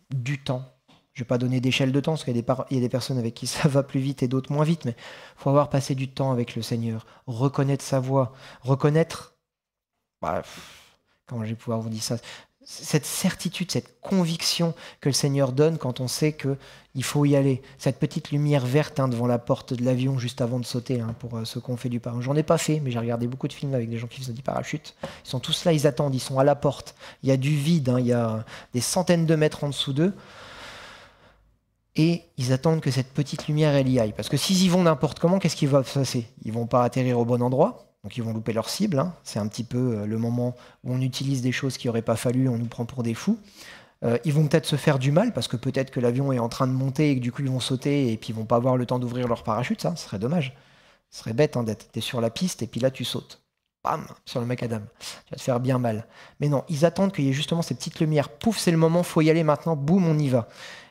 du temps. Je ne vais pas donner d'échelle de temps, parce qu'il y a des personnes avec qui ça va plus vite et d'autres moins vite, mais il faut avoir passé du temps avec le Seigneur, reconnaître sa voix, reconnaître, comment je vais pouvoir vous dire ça, cette certitude, cette conviction que le Seigneur donne quand on sait qu'il faut y aller. Cette petite lumière verte devant la porte de l'avion juste avant de sauter, pour ceux qui ont fait du parachute. J'en ai pas fait, mais j'ai regardé beaucoup de films avec des gens qui faisaient du parachute. Ils sont tous là, ils attendent, ils sont à la porte. Il y a du vide, il y a des centaines de mètres en dessous d'eux. Et ils attendent que cette petite lumière, elle y aille. Parce que s'ils y vont n'importe comment, qu'est-ce qui va se passer? Ils vont pas atterrir au bon endroit. Donc ils vont louper leur cible. C'est un petit peu le moment où on utilise des choses qui n'auraient pas fallu, on nous prend pour des fous. Ils vont peut-être se faire du mal, parce que peut-être que l'avion est en train de monter et que du coup ils vont sauter et puis ils vont pas avoir le temps d'ouvrir leur parachute. Ça, ce serait dommage. Ce serait bête d'être sur la piste et puis là tu sautes. Bam, sur le macadam. Tu vas te faire bien mal. Mais non, ils attendent qu'il y ait justement ces petites lumières. Pouf, c'est le moment, faut y aller maintenant, boum, on y va.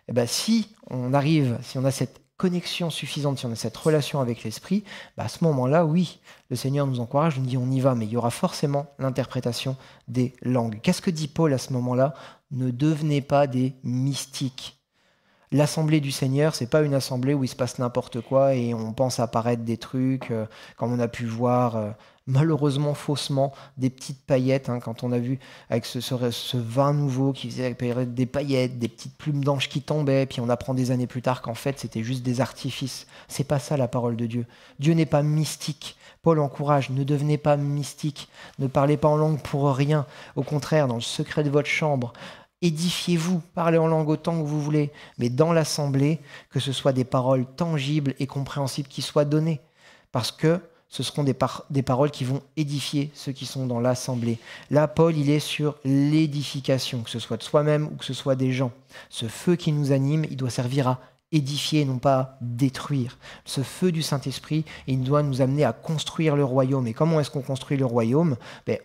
Et si on arrive, si on a cette connexion suffisante, si on a cette relation avec l'esprit, à ce moment-là, oui, le Seigneur nous encourage, nous dit on y va, mais il y aura forcément l'interprétation des langues. Qu'est-ce que dit Paul à ce moment-là? Ne devenez pas des mystiques. L'assemblée du Seigneur, c'est pas une assemblée où il se passe n'importe quoi et on pense apparaître des trucs, comme on a pu voir, malheureusement faussement, des petites paillettes, quand on a vu avec ce vin nouveau qui faisait apparaître des paillettes, des petites plumes d'ange qui tombaient, puis on apprend des années plus tard qu'en fait c'était juste des artifices. C'est pas ça la parole de Dieu. Dieu n'est pas mystique. Paul encourage, ne devenez pas mystique, ne parlez pas en langue pour rien. Au contraire, dans le secret de votre chambre, édifiez-vous, parlez en langue autant que vous voulez, mais dans l'assemblée, que ce soit des paroles tangibles et compréhensibles qui soient données. Parce que ce seront des paroles qui vont édifier ceux qui sont dans l'assemblée. Là, Paul, il est sur l'édification, que ce soit de soi-même ou que ce soit des gens. Ce feu qui nous anime, il doit servir à édifier, non pas à détruire. Ce feu du Saint-Esprit, il doit nous amener à construire le royaume. Et comment est-ce qu'on construit le royaume?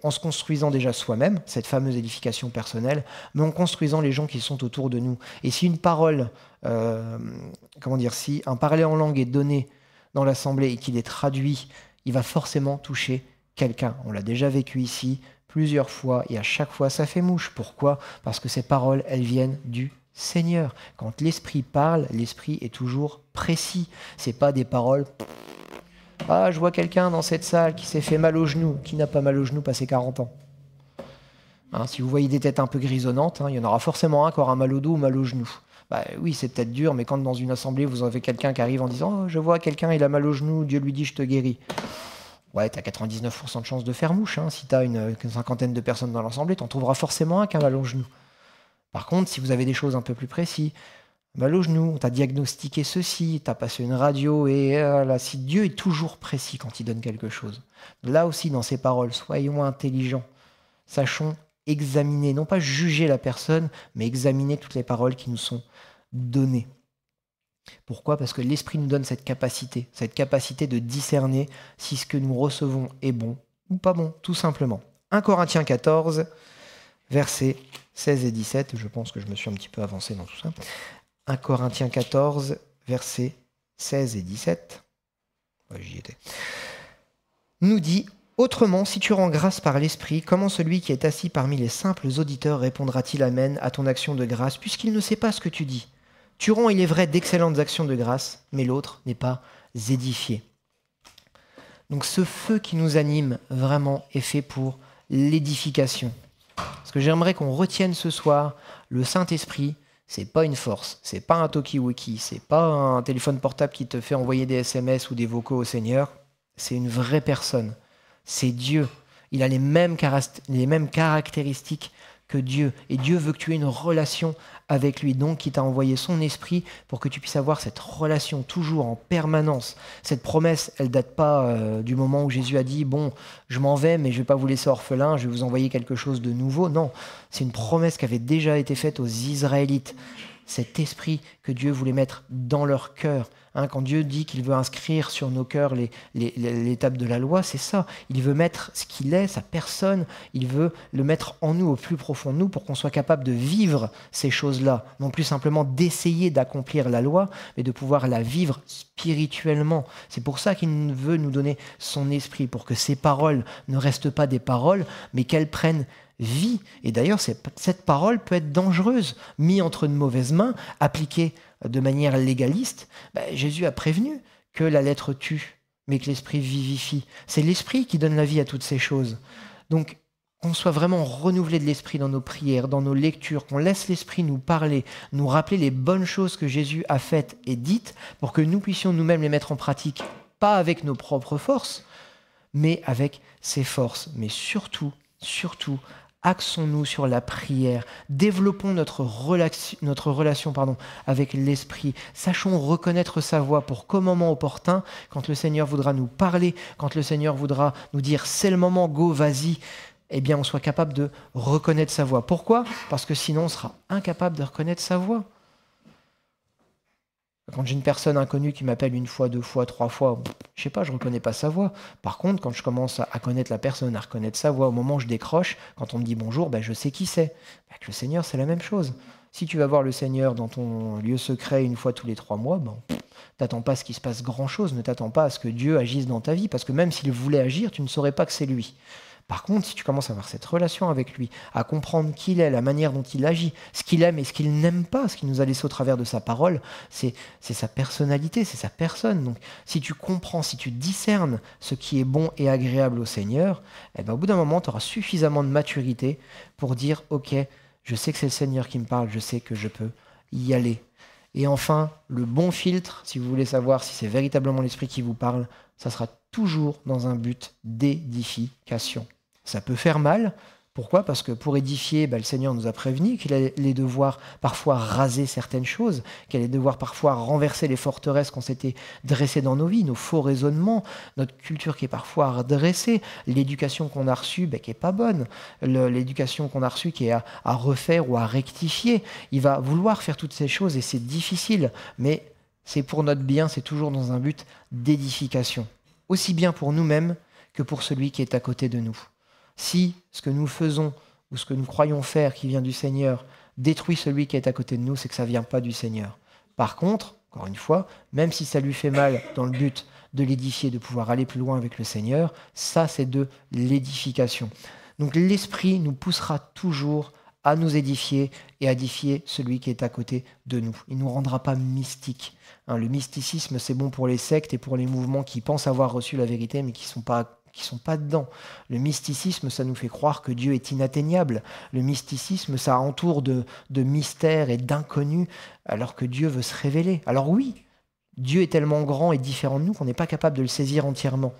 En se construisant déjà soi-même, cette fameuse édification personnelle, mais en construisant les gens qui sont autour de nous. Et si une parole, si un parler en langue est donné dans l'assemblée et qu'il est traduit, il va forcément toucher quelqu'un. On l'a déjà vécu ici plusieurs fois et à chaque fois ça fait mouche. Pourquoi? Parce que ces paroles, elles viennent du Seigneur. Quand l'Esprit parle, l'Esprit est toujours précis. C'est pas des paroles. Ah, je vois quelqu'un dans cette salle qui s'est fait mal au genou. Qui n'a pas mal au genou passé 40 ans? Si vous voyez des têtes un peu grisonnantes, il y en aura forcément un qui aura mal au dos ou mal au genou. Oui, c'est peut-être dur, mais quand dans une assemblée, vous avez quelqu'un qui arrive en disant « Oh, je vois quelqu'un, il a mal au genou, Dieu lui dit, je te guéris ». Ouais, t'as 99% de chances de faire mouche. Si t'as une cinquantaine de personnes dans l'assemblée, t'en trouveras forcément un qui a mal au genou. Par contre, si vous avez des choses un peu plus précises, mal au genou, t'as diagnostiqué ceci, t'as passé une radio, et là, si Dieu est toujours précis quand il donne quelque chose, là aussi, dans ses paroles, soyons intelligents, sachons examiner, non pas juger la personne, mais examiner toutes les paroles qui nous sont données. Pourquoi? Parce que l'Esprit nous donne cette capacité de discerner si ce que nous recevons est bon ou pas bon, tout simplement. 1 Corinthiens 14, versets 16 et 17, je pense que je me suis un petit peu avancé dans tout ça. 1 Corinthiens 14, versets 16 et 17, j'y étais, nous dit « Autrement, si tu rends grâce par l'Esprit, comment celui qui est assis parmi les simples auditeurs répondra-t-il Amen à ton action de grâce, puisqu'il ne sait pas ce que tu dis? Tu rends, il est vrai, d'excellentes actions de grâce, mais l'autre n'est pas édifié. Donc ce feu qui nous anime vraiment est fait pour l'édification. Ce que j'aimerais qu'on retienne ce soir, le Saint-Esprit, c'est pas une force, c'est pas un talkie-walkie, c'est pas un téléphone portable qui te fait envoyer des SMS ou des vocaux au Seigneur, c'est une vraie personne, c'est Dieu. Il a les mêmes caractéristiques que Dieu, et Dieu veut que tu aies une relation avec lui, donc il t'a envoyé son esprit pour que tu puisses avoir cette relation toujours en permanence. Cette promesse, elle date pas du moment où Jésus a dit « Bon, je m'en vais, mais je vais pas vous laisser orphelin, je vais vous envoyer quelque chose de nouveau ». Non, c'est une promesse qui avait déjà été faite aux Israélites. Cet esprit que Dieu voulait mettre dans leur cœur. Quand Dieu dit qu'il veut inscrire sur nos cœurs l'étape de la loi, c'est ça. Il veut mettre ce qu'il est, sa personne, il veut le mettre en nous, au plus profond de nous, pour qu'on soit capable de vivre ces choses-là. Non plus simplement d'essayer d'accomplir la loi, mais de pouvoir la vivre spirituellement. C'est pour ça qu'il veut nous donner son esprit, pour que ces paroles ne restent pas des paroles, mais qu'elles prennent vie. Et d'ailleurs, cette parole peut être dangereuse, mise entre de mauvaises mains, appliquée de manière légaliste. Jésus a prévenu que la lettre tue, mais que l'esprit vivifie. C'est l'esprit qui donne la vie à toutes ces choses. Donc, qu'on soit vraiment renouvelé de l'esprit dans nos prières, dans nos lectures, qu'on laisse l'esprit nous parler, nous rappeler les bonnes choses que Jésus a faites et dites, pour que nous puissions nous-mêmes les mettre en pratique, pas avec nos propres forces, mais avec ses forces. Mais surtout, axons-nous sur la prière, développons notre relation avec l'Esprit, sachons reconnaître sa voix pour qu'au moment opportun, quand le Seigneur voudra nous parler, quand le Seigneur voudra nous dire « c'est le moment, go, vas-y », eh bien on soit capable de reconnaître sa voix. Pourquoi? Parce que sinon on sera incapable de reconnaître sa voix. Quand j'ai une personne inconnue qui m'appelle une fois, deux fois, trois fois, je sais pas, je reconnais pas sa voix. Par contre, quand je commence à connaître la personne, à reconnaître sa voix, au moment où je décroche, quand on me dit bonjour, je sais qui c'est. Avec le Seigneur, c'est la même chose. Si tu vas voir le Seigneur dans ton lieu secret une fois tous les 3 mois, t'attends pas à ce qu'il se passe grand-chose, ne t'attends pas à ce que Dieu agisse dans ta vie, parce que même s'il voulait agir, tu ne saurais pas que c'est lui. Par contre, si tu commences à avoir cette relation avec lui, à comprendre qui il est, la manière dont il agit, ce qu'il aime et ce qu'il n'aime pas, ce qu'il nous a laissé au travers de sa parole, c'est sa personnalité, c'est sa personne. Donc, si tu comprends, si tu discernes ce qui est bon et agréable au Seigneur, au bout d'un moment, tu auras suffisamment de maturité pour dire « Ok, je sais que c'est le Seigneur qui me parle, je sais que je peux y aller ». Et enfin, le bon filtre, si vous voulez savoir si c'est véritablement l'Esprit qui vous parle, ça sera toujours dans un but d'édification. Ça peut faire mal. Pourquoi? Parce que pour édifier, le Seigneur nous a prévenu qu'il allait devoir parfois raser certaines choses, qu'il allait devoir parfois renverser les forteresses qu'on s'était dressées dans nos vies, nos faux raisonnements, notre culture qui est parfois redressée, l'éducation qu'on a reçue qui n'est pas bonne, l'éducation qu'on a reçue qui est à refaire ou à rectifier. Il va vouloir faire toutes ces choses et c'est difficile, mais c'est pour notre bien, c'est toujours dans un but d'édification. Aussi bien pour nous-mêmes que pour celui qui est à côté de nous. Si ce que nous faisons ou ce que nous croyons faire qui vient du Seigneur détruit celui qui est à côté de nous, c'est que ça ne vient pas du Seigneur. Par contre, encore une fois, même si ça lui fait mal dans le but de l'édifier, de pouvoir aller plus loin avec le Seigneur, ça c'est de l'édification. Donc l'Esprit nous poussera toujours à nous édifier et à édifier celui qui est à côté de nous. Il ne nous rendra pas mystiques. Le mysticisme, c'est bon pour les sectes et pour les mouvements qui pensent avoir reçu la vérité mais qui ne sont pas dedans. Le mysticisme, ça nous fait croire que Dieu est inatteignable. Le mysticisme, ça entoure de mystères et d'inconnus, alors que Dieu veut se révéler. Alors oui, Dieu est tellement grand et différent de nous qu'on n'est pas capable de le saisir entièrement.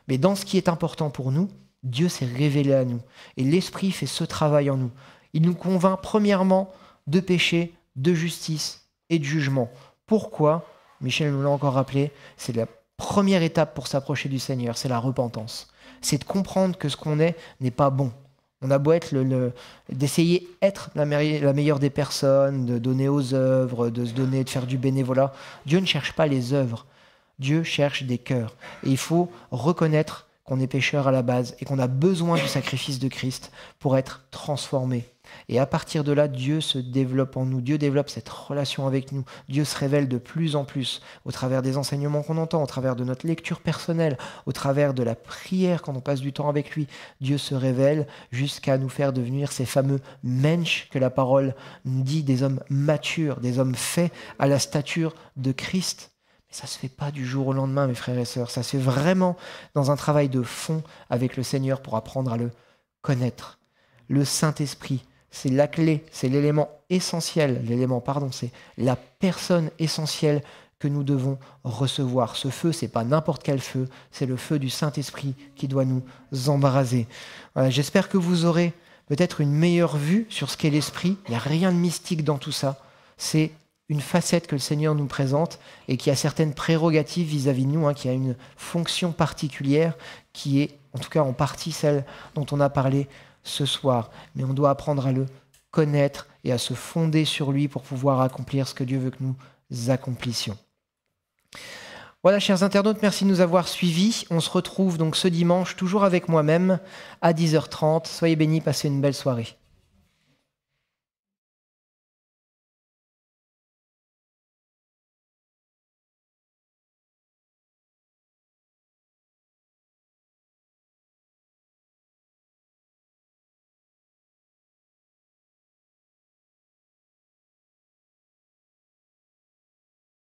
Mais dans ce qui est important pour nous, Dieu s'est révélé à nous. Et l'Esprit fait ce travail en nous. Il nous convainc premièrement de péché, de justice et de jugement. Pourquoi? Michel nous l'a encore rappelé, c'est la première étape pour s'approcher du Seigneur, c'est la repentance. C'est de comprendre que ce qu'on est n'est pas bon. On a beau être d'essayer d'être la meilleure des personnes, de donner aux œuvres, de se donner, de faire du bénévolat. Dieu ne cherche pas les œuvres. Dieu cherche des cœurs. Et il faut reconnaître qu'on est pécheur à la base et qu'on a besoin du sacrifice de Christ pour être transformé. Et à partir de là, Dieu se développe en nous, Dieu développe cette relation avec nous, Dieu se révèle de plus en plus au travers des enseignements qu'on entend, au travers de notre lecture personnelle, au travers de la prière quand on passe du temps avec lui. Dieu se révèle jusqu'à nous faire devenir ces fameux mensch que la parole nous dit, des hommes matures, des hommes faits à la stature de Christ. Mais ça ne se fait pas du jour au lendemain, mes frères et sœurs. Ça se fait vraiment dans un travail de fond avec le Seigneur pour apprendre à le connaître. Le Saint-Esprit, c'est la clé, c'est l'élément essentiel, c'est la personne essentielle que nous devons recevoir. Ce feu, c'est pas n'importe quel feu, c'est le feu du Saint-Esprit qui doit nous embraser. Voilà, j'espère que vous aurez peut-être une meilleure vue sur ce qu'est l'Esprit. Il n'y a rien de mystique dans tout ça. C'est une facette que le Seigneur nous présente et qui a certaines prérogatives vis-à-vis de nous, qui a une fonction particulière qui est, en tout cas en partie, celle dont on a parlé ce soir. Mais on doit apprendre à le connaître et à se fonder sur lui pour pouvoir accomplir ce que Dieu veut que nous accomplissions. Voilà, chers internautes, merci de nous avoir suivis. On se retrouve donc ce dimanche, toujours avec moi-même, à 10h30. Soyez bénis, passez une belle soirée.